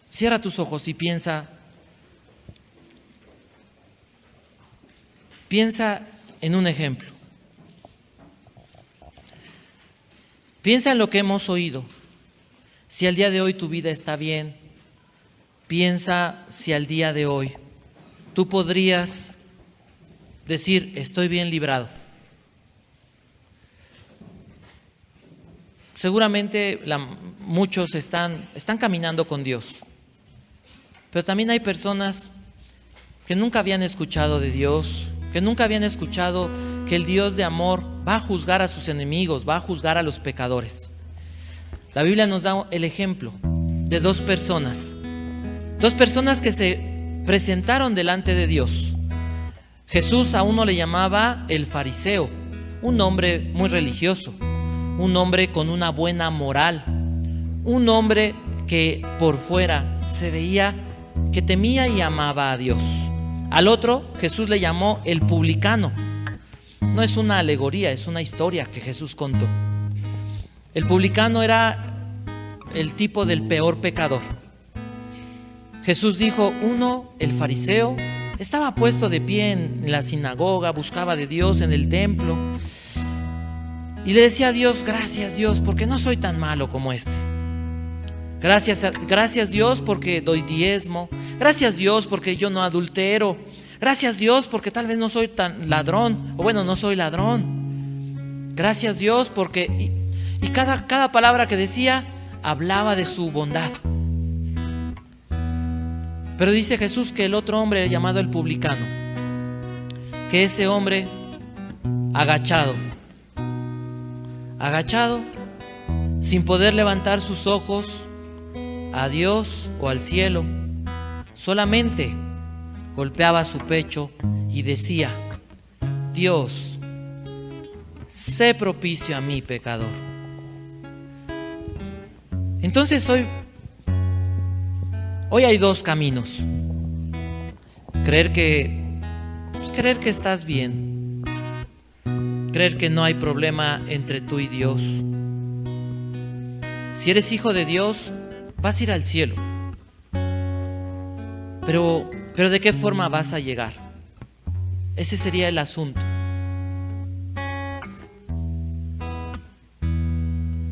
Cierra tus ojos y piensa en un ejemplo. Piensa en lo que hemos oído. Si al día de hoy tu vida está bien, piensa si al día de hoy tú podrías decir, estoy bien librado. Seguramente muchos están caminando con Dios. Pero también hay personas que nunca habían escuchado de Dios, que nunca habían escuchado que el Dios de amor va a juzgar a sus enemigos, va a juzgar a los pecadores. La Biblia nos da el ejemplo de 2 personas que se presentaron delante de Dios. Jesús a uno le llamaba el fariseo, un hombre muy religioso, un hombre con una buena moral, un hombre que por fuera se veía que temía y amaba a Dios. Al otro Jesús le llamó el publicano. No es una alegoría, es una historia que Jesús contó. El publicano era el tipo del peor pecador. Jesús dijo, uno, el fariseo, estaba puesto de pie en la sinagoga, buscaba de Dios en el templo y le decía a Dios, gracias Dios, porque no soy tan malo como este. Gracias Dios porque doy diezmo. Gracias Dios porque yo no adultero. Gracias Dios porque tal vez no soy tan ladrón, o bueno, no soy ladrón. Gracias Dios porque... Y cada palabra que decía hablaba de su bondad. Pero dice Jesús que el otro hombre llamado el publicano, que ese hombre agachado, sin poder levantar sus ojos a Dios o al cielo, solamente golpeaba su pecho y decía, Dios, sé propicio a mí, pecador. Entonces hoy hay dos caminos. Creer que estás bien. Creer que no hay problema entre tú y Dios. Si eres hijo de Dios, vas a ir al cielo. Pero ¿de qué forma vas a llegar? Ese sería el asunto.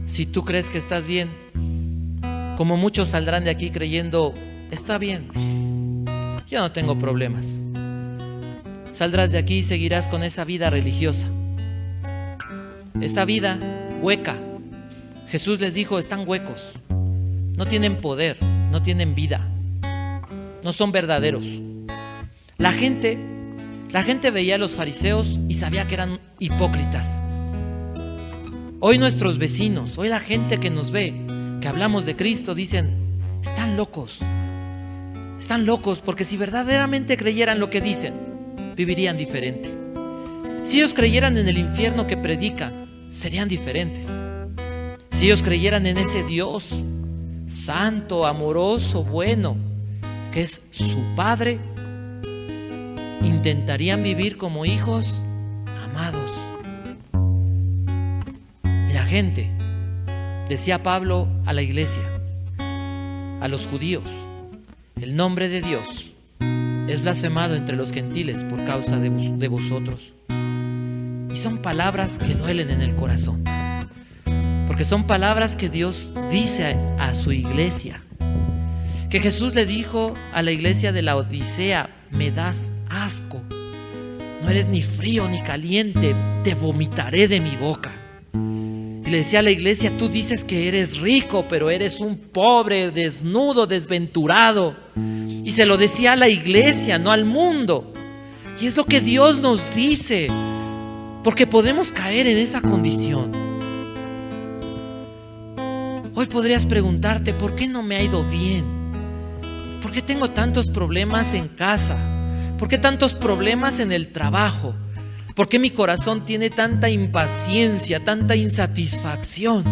Si tú crees que estás bien, como muchos saldrán de aquí creyendo, está bien, yo no tengo problemas. Saldrás de aquí y seguirás con esa vida religiosa, esa vida hueca. Jesús les dijo, están huecos, no tienen poder, no tienen vida, no son verdaderos. La gente veía a los fariseos y sabía que eran hipócritas. Hoy nuestros vecinos, hoy la gente que nos ve, que hablamos de Cristo, dicen, están locos porque si verdaderamente creyeran lo que dicen, vivirían diferente. Si ellos creyeran en el infierno que predican, serían diferentes. Si ellos creyeran en ese Dios santo, amoroso, bueno, que es su Padre, intentarían vivir como hijos amados. Y la gente, decía Pablo a la iglesia, a los judíos, el nombre de Dios es blasfemado entre los gentiles por causa de vosotros. Y son palabras que duelen en el corazón, porque son palabras que Dios dice a su iglesia, que Jesús le dijo a la iglesia de la Odisea, me das asco, no eres ni frío ni caliente, te vomitaré de mi boca. Y le decía a la iglesia, tú dices que eres rico, pero eres un pobre, desnudo, desventurado. Y se lo decía a la iglesia, no al mundo. Y es lo que Dios nos dice, porque podemos caer en esa condición. Hoy podrías preguntarte, ¿por qué no me ha ido bien? ¿Por qué tengo tantos problemas en casa? ¿Por qué tantos problemas en el trabajo? ¿Por qué mi corazón tiene tanta impaciencia, tanta insatisfacción?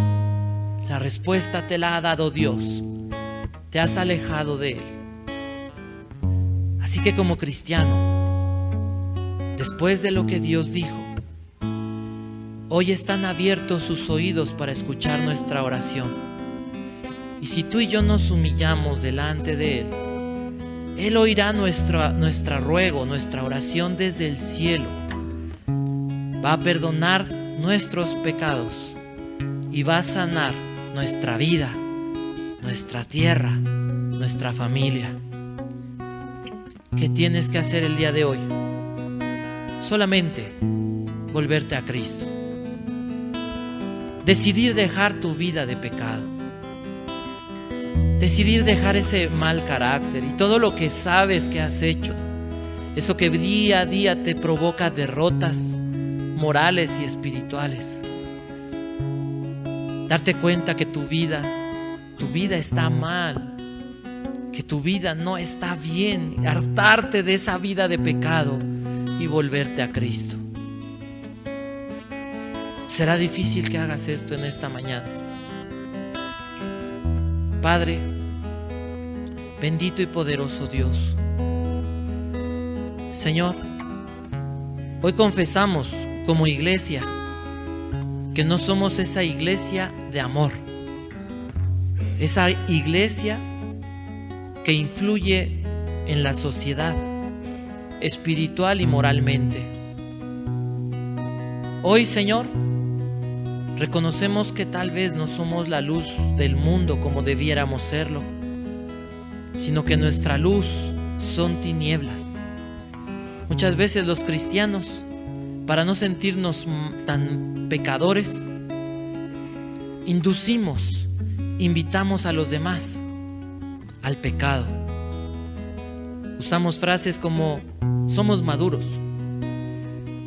La respuesta te la ha dado Dios. Te has alejado de Él. Así que como cristiano, después de lo que Dios dijo, hoy están abiertos sus oídos para escuchar nuestra oración. Y si tú y yo nos humillamos delante de Él, Él oirá nuestra ruego, nuestra oración desde el cielo. Va a perdonar nuestros pecados y va a sanar nuestra vida, nuestra tierra, nuestra familia. ¿Qué tienes que hacer el día de hoy? Solamente volverte a Cristo. Decidir dejar tu vida de pecado. Decidir dejar ese mal carácter y todo lo que sabes que has hecho. Eso que día a día te provoca derrotas morales y espirituales. Darte cuenta que tu vida está mal, que tu vida no está bien, hartarte de esa vida de pecado y volverte a Cristo. Será difícil que hagas esto en esta mañana. Padre, bendito y poderoso Dios, Señor, hoy confesamos como iglesia que no somos esa iglesia de amor, esa iglesia que influye en la sociedad espiritual y moralmente. Hoy, Señor, reconocemos que tal vez no somos la luz del mundo como debiéramos serlo, sino que nuestra luz son tinieblas. Muchas veces los cristianos, para no sentirnos tan pecadores, invitamos a los demás al pecado. Usamos frases como: somos maduros,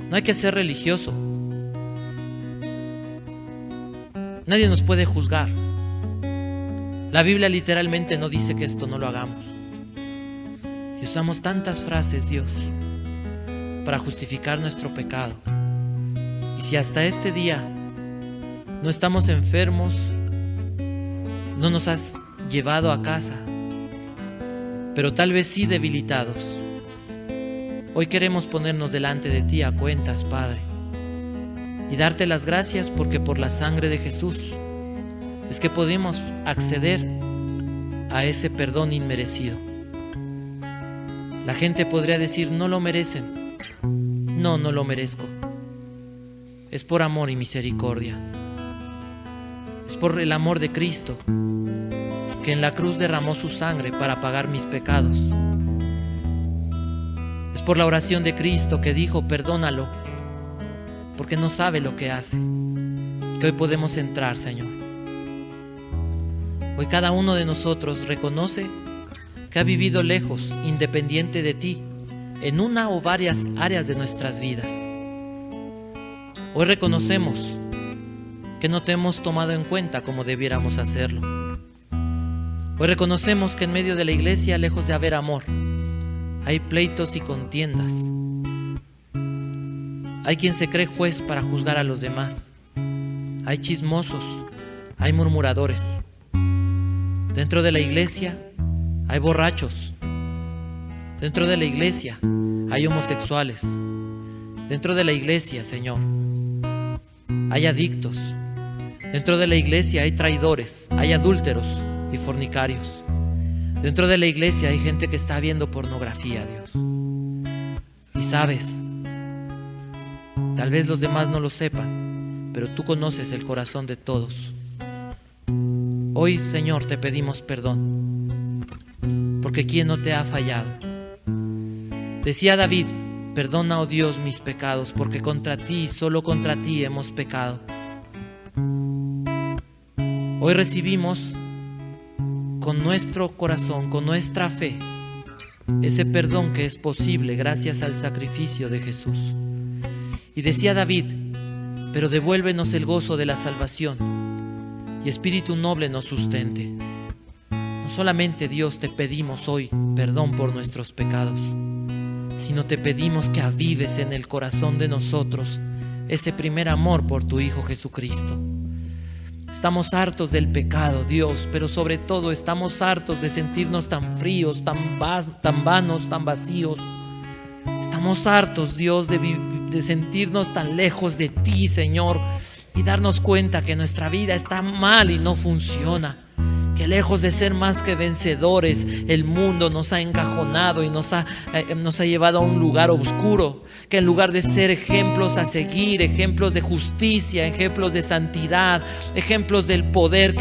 no hay que ser religioso, nadie nos puede juzgar, la Biblia literalmente no dice que esto no lo hagamos. Y usamos tantas frases, Dios, para justificar nuestro pecado. Y si hasta este día no estamos enfermos, no nos has llevado a casa, pero tal vez sí debilitados, hoy queremos ponernos delante de ti a cuentas, Padre, y darte las gracias porque por la sangre de Jesús es que podemos acceder a ese perdón inmerecido. La gente podría decir: no lo merecen. No, no lo merezco. Es por amor y misericordia. Es por el amor de Cristo, que en la cruz derramó su sangre para pagar mis pecados. Es por la oración de Cristo que dijo: perdónalo, porque no sabe lo que hace, que hoy podemos entrar, Señor. Hoy cada uno de nosotros reconoce que ha vivido lejos, independiente de ti, en una o varias áreas de nuestras vidas. Hoy reconocemos que no te hemos tomado en cuenta como debiéramos hacerlo. Hoy reconocemos que en medio de la iglesia, lejos de haber amor, hay pleitos y contiendas. Hay quien se cree juez para juzgar a los demás. Hay chismosos, hay murmuradores. Dentro de la iglesia hay borrachos. Dentro de la iglesia hay homosexuales. Dentro de la iglesia, Señor, hay adictos. Dentro de la iglesia hay traidores, hay adúlteros y fornicarios. Dentro de la iglesia hay gente que está viendo pornografía, Dios. Y sabes, tal vez los demás no lo sepan, pero tú conoces el corazón de todos. Hoy, Señor, te pedimos perdón, porque ¿quién no te ha fallado? Decía David: perdona, oh Dios, mis pecados, porque contra ti, solo contra ti hemos pecado. Hoy recibimos con nuestro corazón, con nuestra fe, ese perdón que es posible gracias al sacrificio de Jesús. Y decía David: pero devuélvenos el gozo de la salvación, y espíritu noble nos sustente. No solamente, Dios, te pedimos hoy perdón por nuestros pecados, sino te pedimos que avives en el corazón de nosotros ese primer amor por tu Hijo Jesucristo. Estamos hartos del pecado, Dios, pero sobre todo estamos hartos de sentirnos tan fríos, tan vanos, tan vacíos. Estamos hartos, Dios, de sentirnos tan lejos de ti, Señor, y darnos cuenta que nuestra vida está mal y no funciona. Que lejos de ser más que vencedores, el mundo nos ha encajonado y nos ha llevado a un lugar oscuro. Que en lugar de ser ejemplos a seguir, ejemplos de justicia, ejemplos de santidad, ejemplos del poder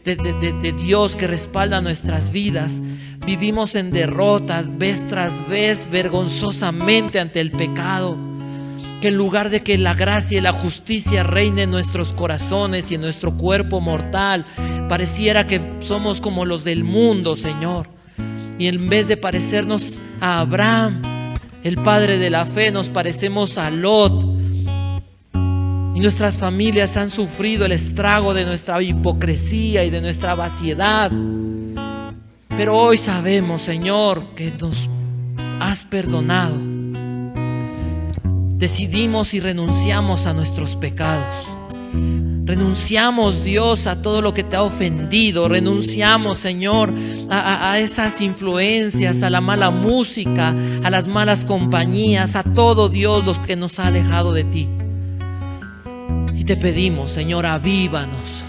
de Dios que respalda nuestras vidas, vivimos en derrota vez tras vez, vergonzosamente ante el pecado. Que en lugar de que la gracia y la justicia reinen en nuestros corazones y en nuestro cuerpo mortal, pareciera que somos como los del mundo, Señor. Y en vez de parecernos a Abraham, el padre de la fe, nos parecemos a Lot. Y nuestras familias han sufrido el estrago de nuestra hipocresía y de nuestra vaciedad. Pero hoy sabemos, Señor, que nos has perdonado. Decidimos y renunciamos a nuestros pecados. Renunciamos, Dios, a todo lo que te ha ofendido. Renunciamos, Señor, a esas influencias, a la mala música, a las malas compañías, a todo, Dios, lo que nos ha alejado de ti. Y te pedimos, Señor, avívanos.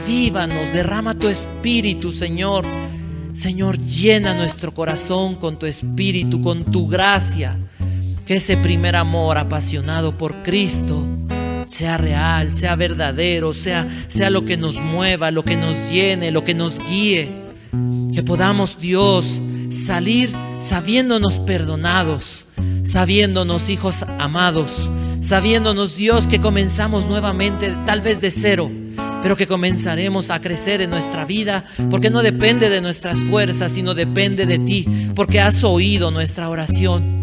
Avívanos, derrama tu espíritu, Señor. Señor, llena nuestro corazón con tu espíritu, con tu gracia. Que ese primer amor apasionado por Cristo sea real, sea verdadero, sea lo que nos mueva, lo que nos llene, lo que nos guíe. Que podamos, Dios, salir sabiéndonos perdonados, sabiéndonos hijos amados, sabiéndonos, Dios, que comenzamos nuevamente, tal vez de cero, pero que comenzaremos a crecer en nuestra vida, porque no depende de nuestras fuerzas, sino depende de ti, porque has oído nuestra oración.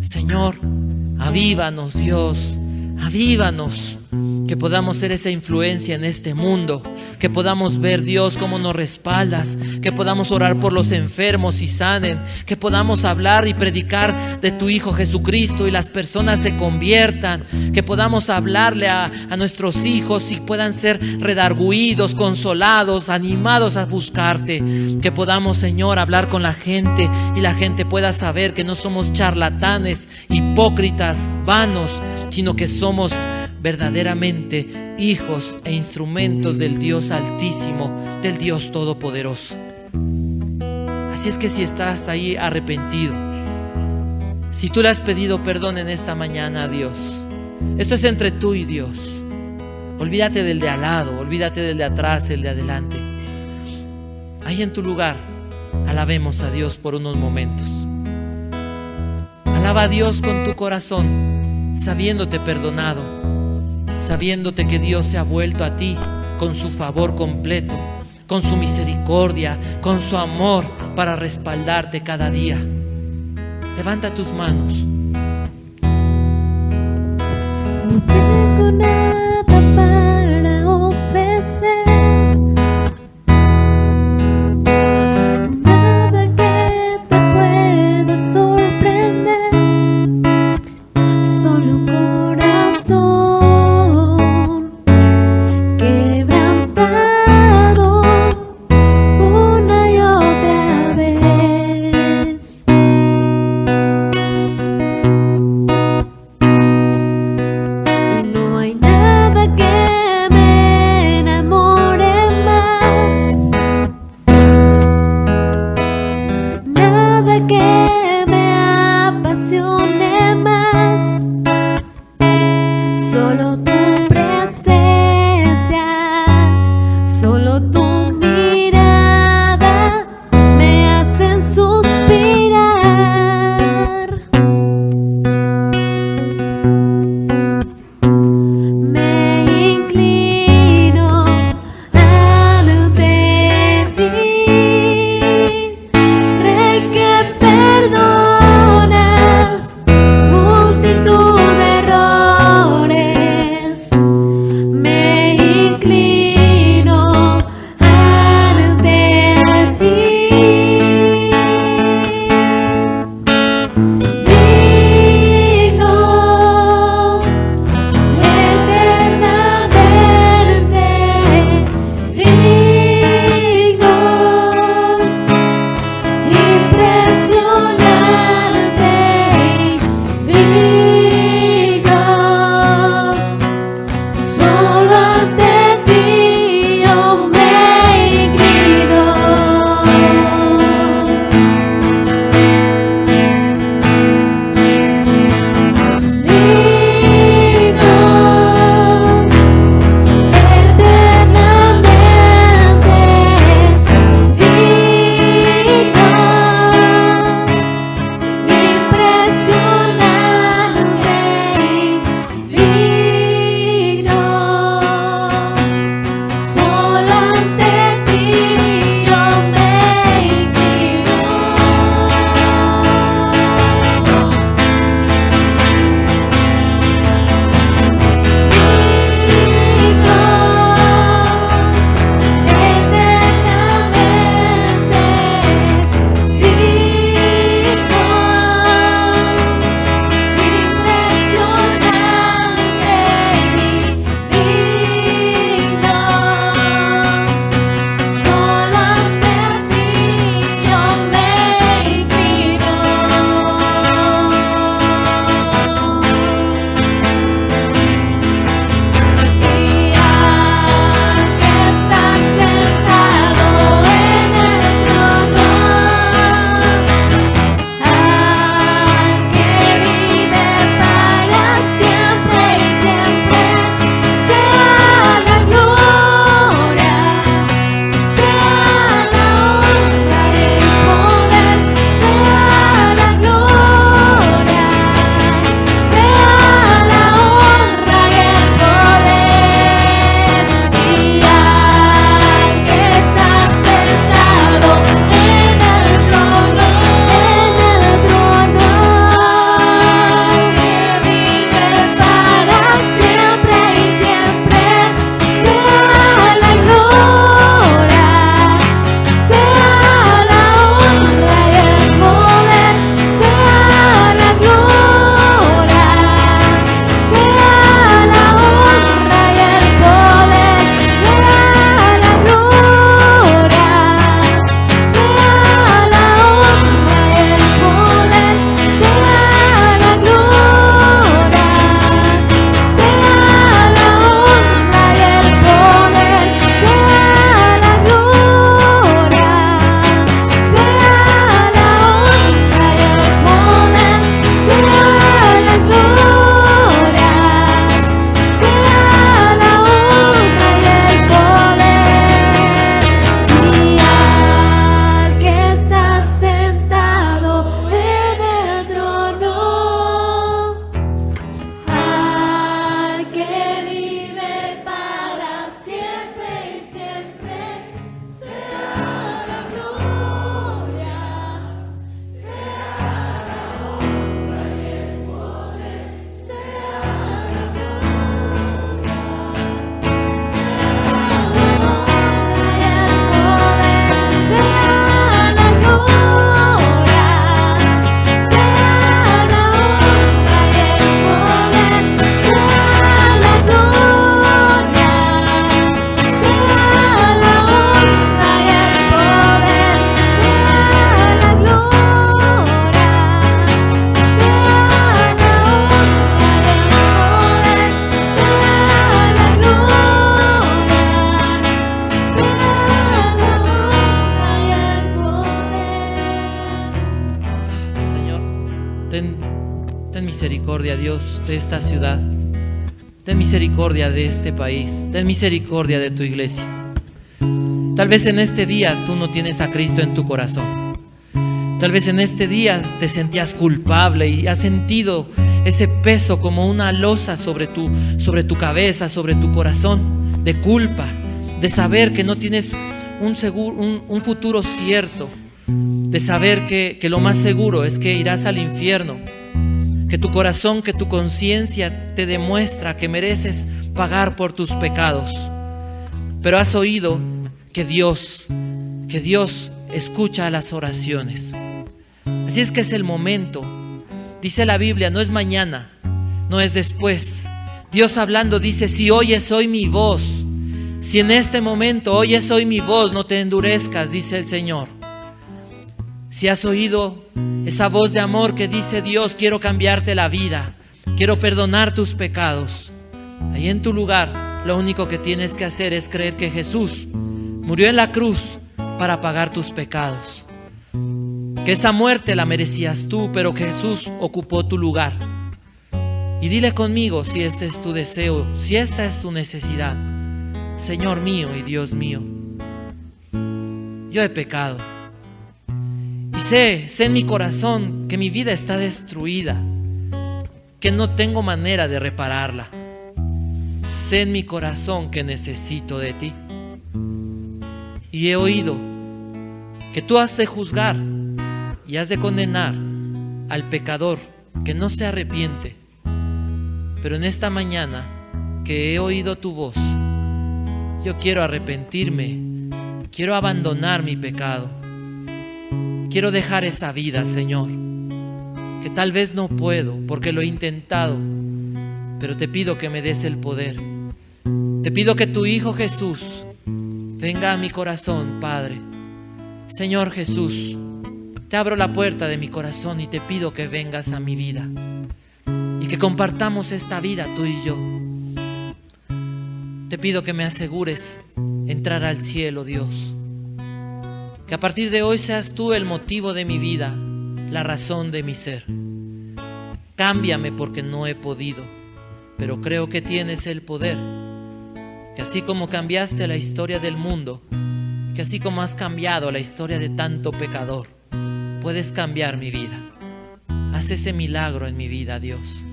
Señor, avívanos, Dios, avívanos, que podamos ser esa influencia en este mundo, que podamos ver, Dios, cómo nos respaldas, que podamos orar por los enfermos y sanen, que podamos hablar y predicar de tu Hijo Jesucristo y las personas se conviertan, que podamos hablarle a nuestros hijos y puedan ser redarguidos, consolados, animados a buscarte, que podamos, Señor, hablar con la gente y la gente pueda saber que no somos charlatanes, hipócritas, vanos, sino que somos verdaderamente hijos e instrumentos del Dios Altísimo, del Dios Todopoderoso. Así es que si estás ahí arrepentido, si tú le has pedido perdón en esta mañana a Dios, esto es entre tú y Dios. Olvídate del de al lado, olvídate del de atrás, el de adelante. Ahí en tu lugar, alabemos a Dios por unos momentos. Alaba a Dios con tu corazón, sabiéndote perdonado, sabiéndote que Dios se ha vuelto a ti con su favor completo, con su misericordia, con su amor para respaldarte cada día. Levanta tus manos. No tengo nada para ofrecer, nada que te pueda sorprender, solo un corazón quebrantado una y otra vez. misericordia, Dios, de esta ciudad. Ten misericordia de este país. Ten misericordia de tu iglesia. Tal vez en este día tú no tienes a Cristo en tu corazón. Tal vez en este día te sentías culpable y has sentido ese peso como una losa sobre tu cabeza, sobre tu corazón, de culpa, de saber que no tienes un futuro cierto, de saber que lo más seguro es que irás al infierno, que tu corazón, que tu conciencia te demuestra que mereces pagar por tus pecados. Pero has oído que Dios escucha las oraciones. Así es que es el momento. Dice la Biblia, no es mañana, no es después. Dios hablando dice, si oyes hoy mi voz, si en este momento oyes hoy mi voz, no te endurezcas, dice el Señor. Si has oído esa voz de amor que dice Dios, quiero cambiarte la vida, quiero perdonar tus pecados, ahí en tu lugar lo único que tienes que hacer es creer que Jesús murió en la cruz para pagar tus pecados, que esa muerte la merecías tú, pero que Jesús ocupó tu lugar. Y dile conmigo si este es tu deseo, si esta es tu necesidad. Señor mío y Dios mío, yo he pecado y sé en mi corazón que mi vida está destruida, que no tengo manera de repararla. Sé en mi corazón que necesito de ti. Y he oído que tú has de juzgar y has de condenar al pecador que no se arrepiente. Pero en esta mañana que he oído tu voz, yo quiero arrepentirme, quiero abandonar mi pecado, quiero dejar esa vida, Señor, que tal vez no puedo porque lo he intentado, pero te pido que me des el poder. Te pido que tu Hijo Jesús venga a mi corazón, Padre. Señor Jesús, te abro la puerta de mi corazón y te pido que vengas a mi vida y que compartamos esta vida tú y yo. Te pido que me asegures entrar al cielo, Dios. Que a partir de hoy seas tú el motivo de mi vida, la razón de mi ser. Cámbiame porque no he podido, pero creo que tienes el poder. Que así como cambiaste la historia del mundo, que así como has cambiado la historia de tanto pecador, puedes cambiar mi vida. Haz ese milagro en mi vida, Dios.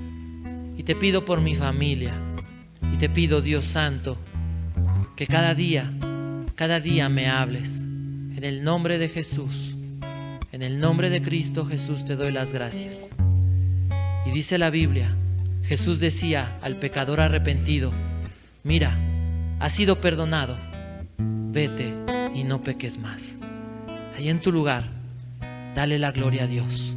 Y te pido por mi familia. Y te pido, Dios Santo, que cada día me hables. En el nombre de Jesús, en el nombre de Cristo Jesús te doy las gracias. Y dice la Biblia, Jesús decía al pecador arrepentido, mira, has sido perdonado, vete y no peques más. Ahí en tu lugar, dale la gloria a Dios.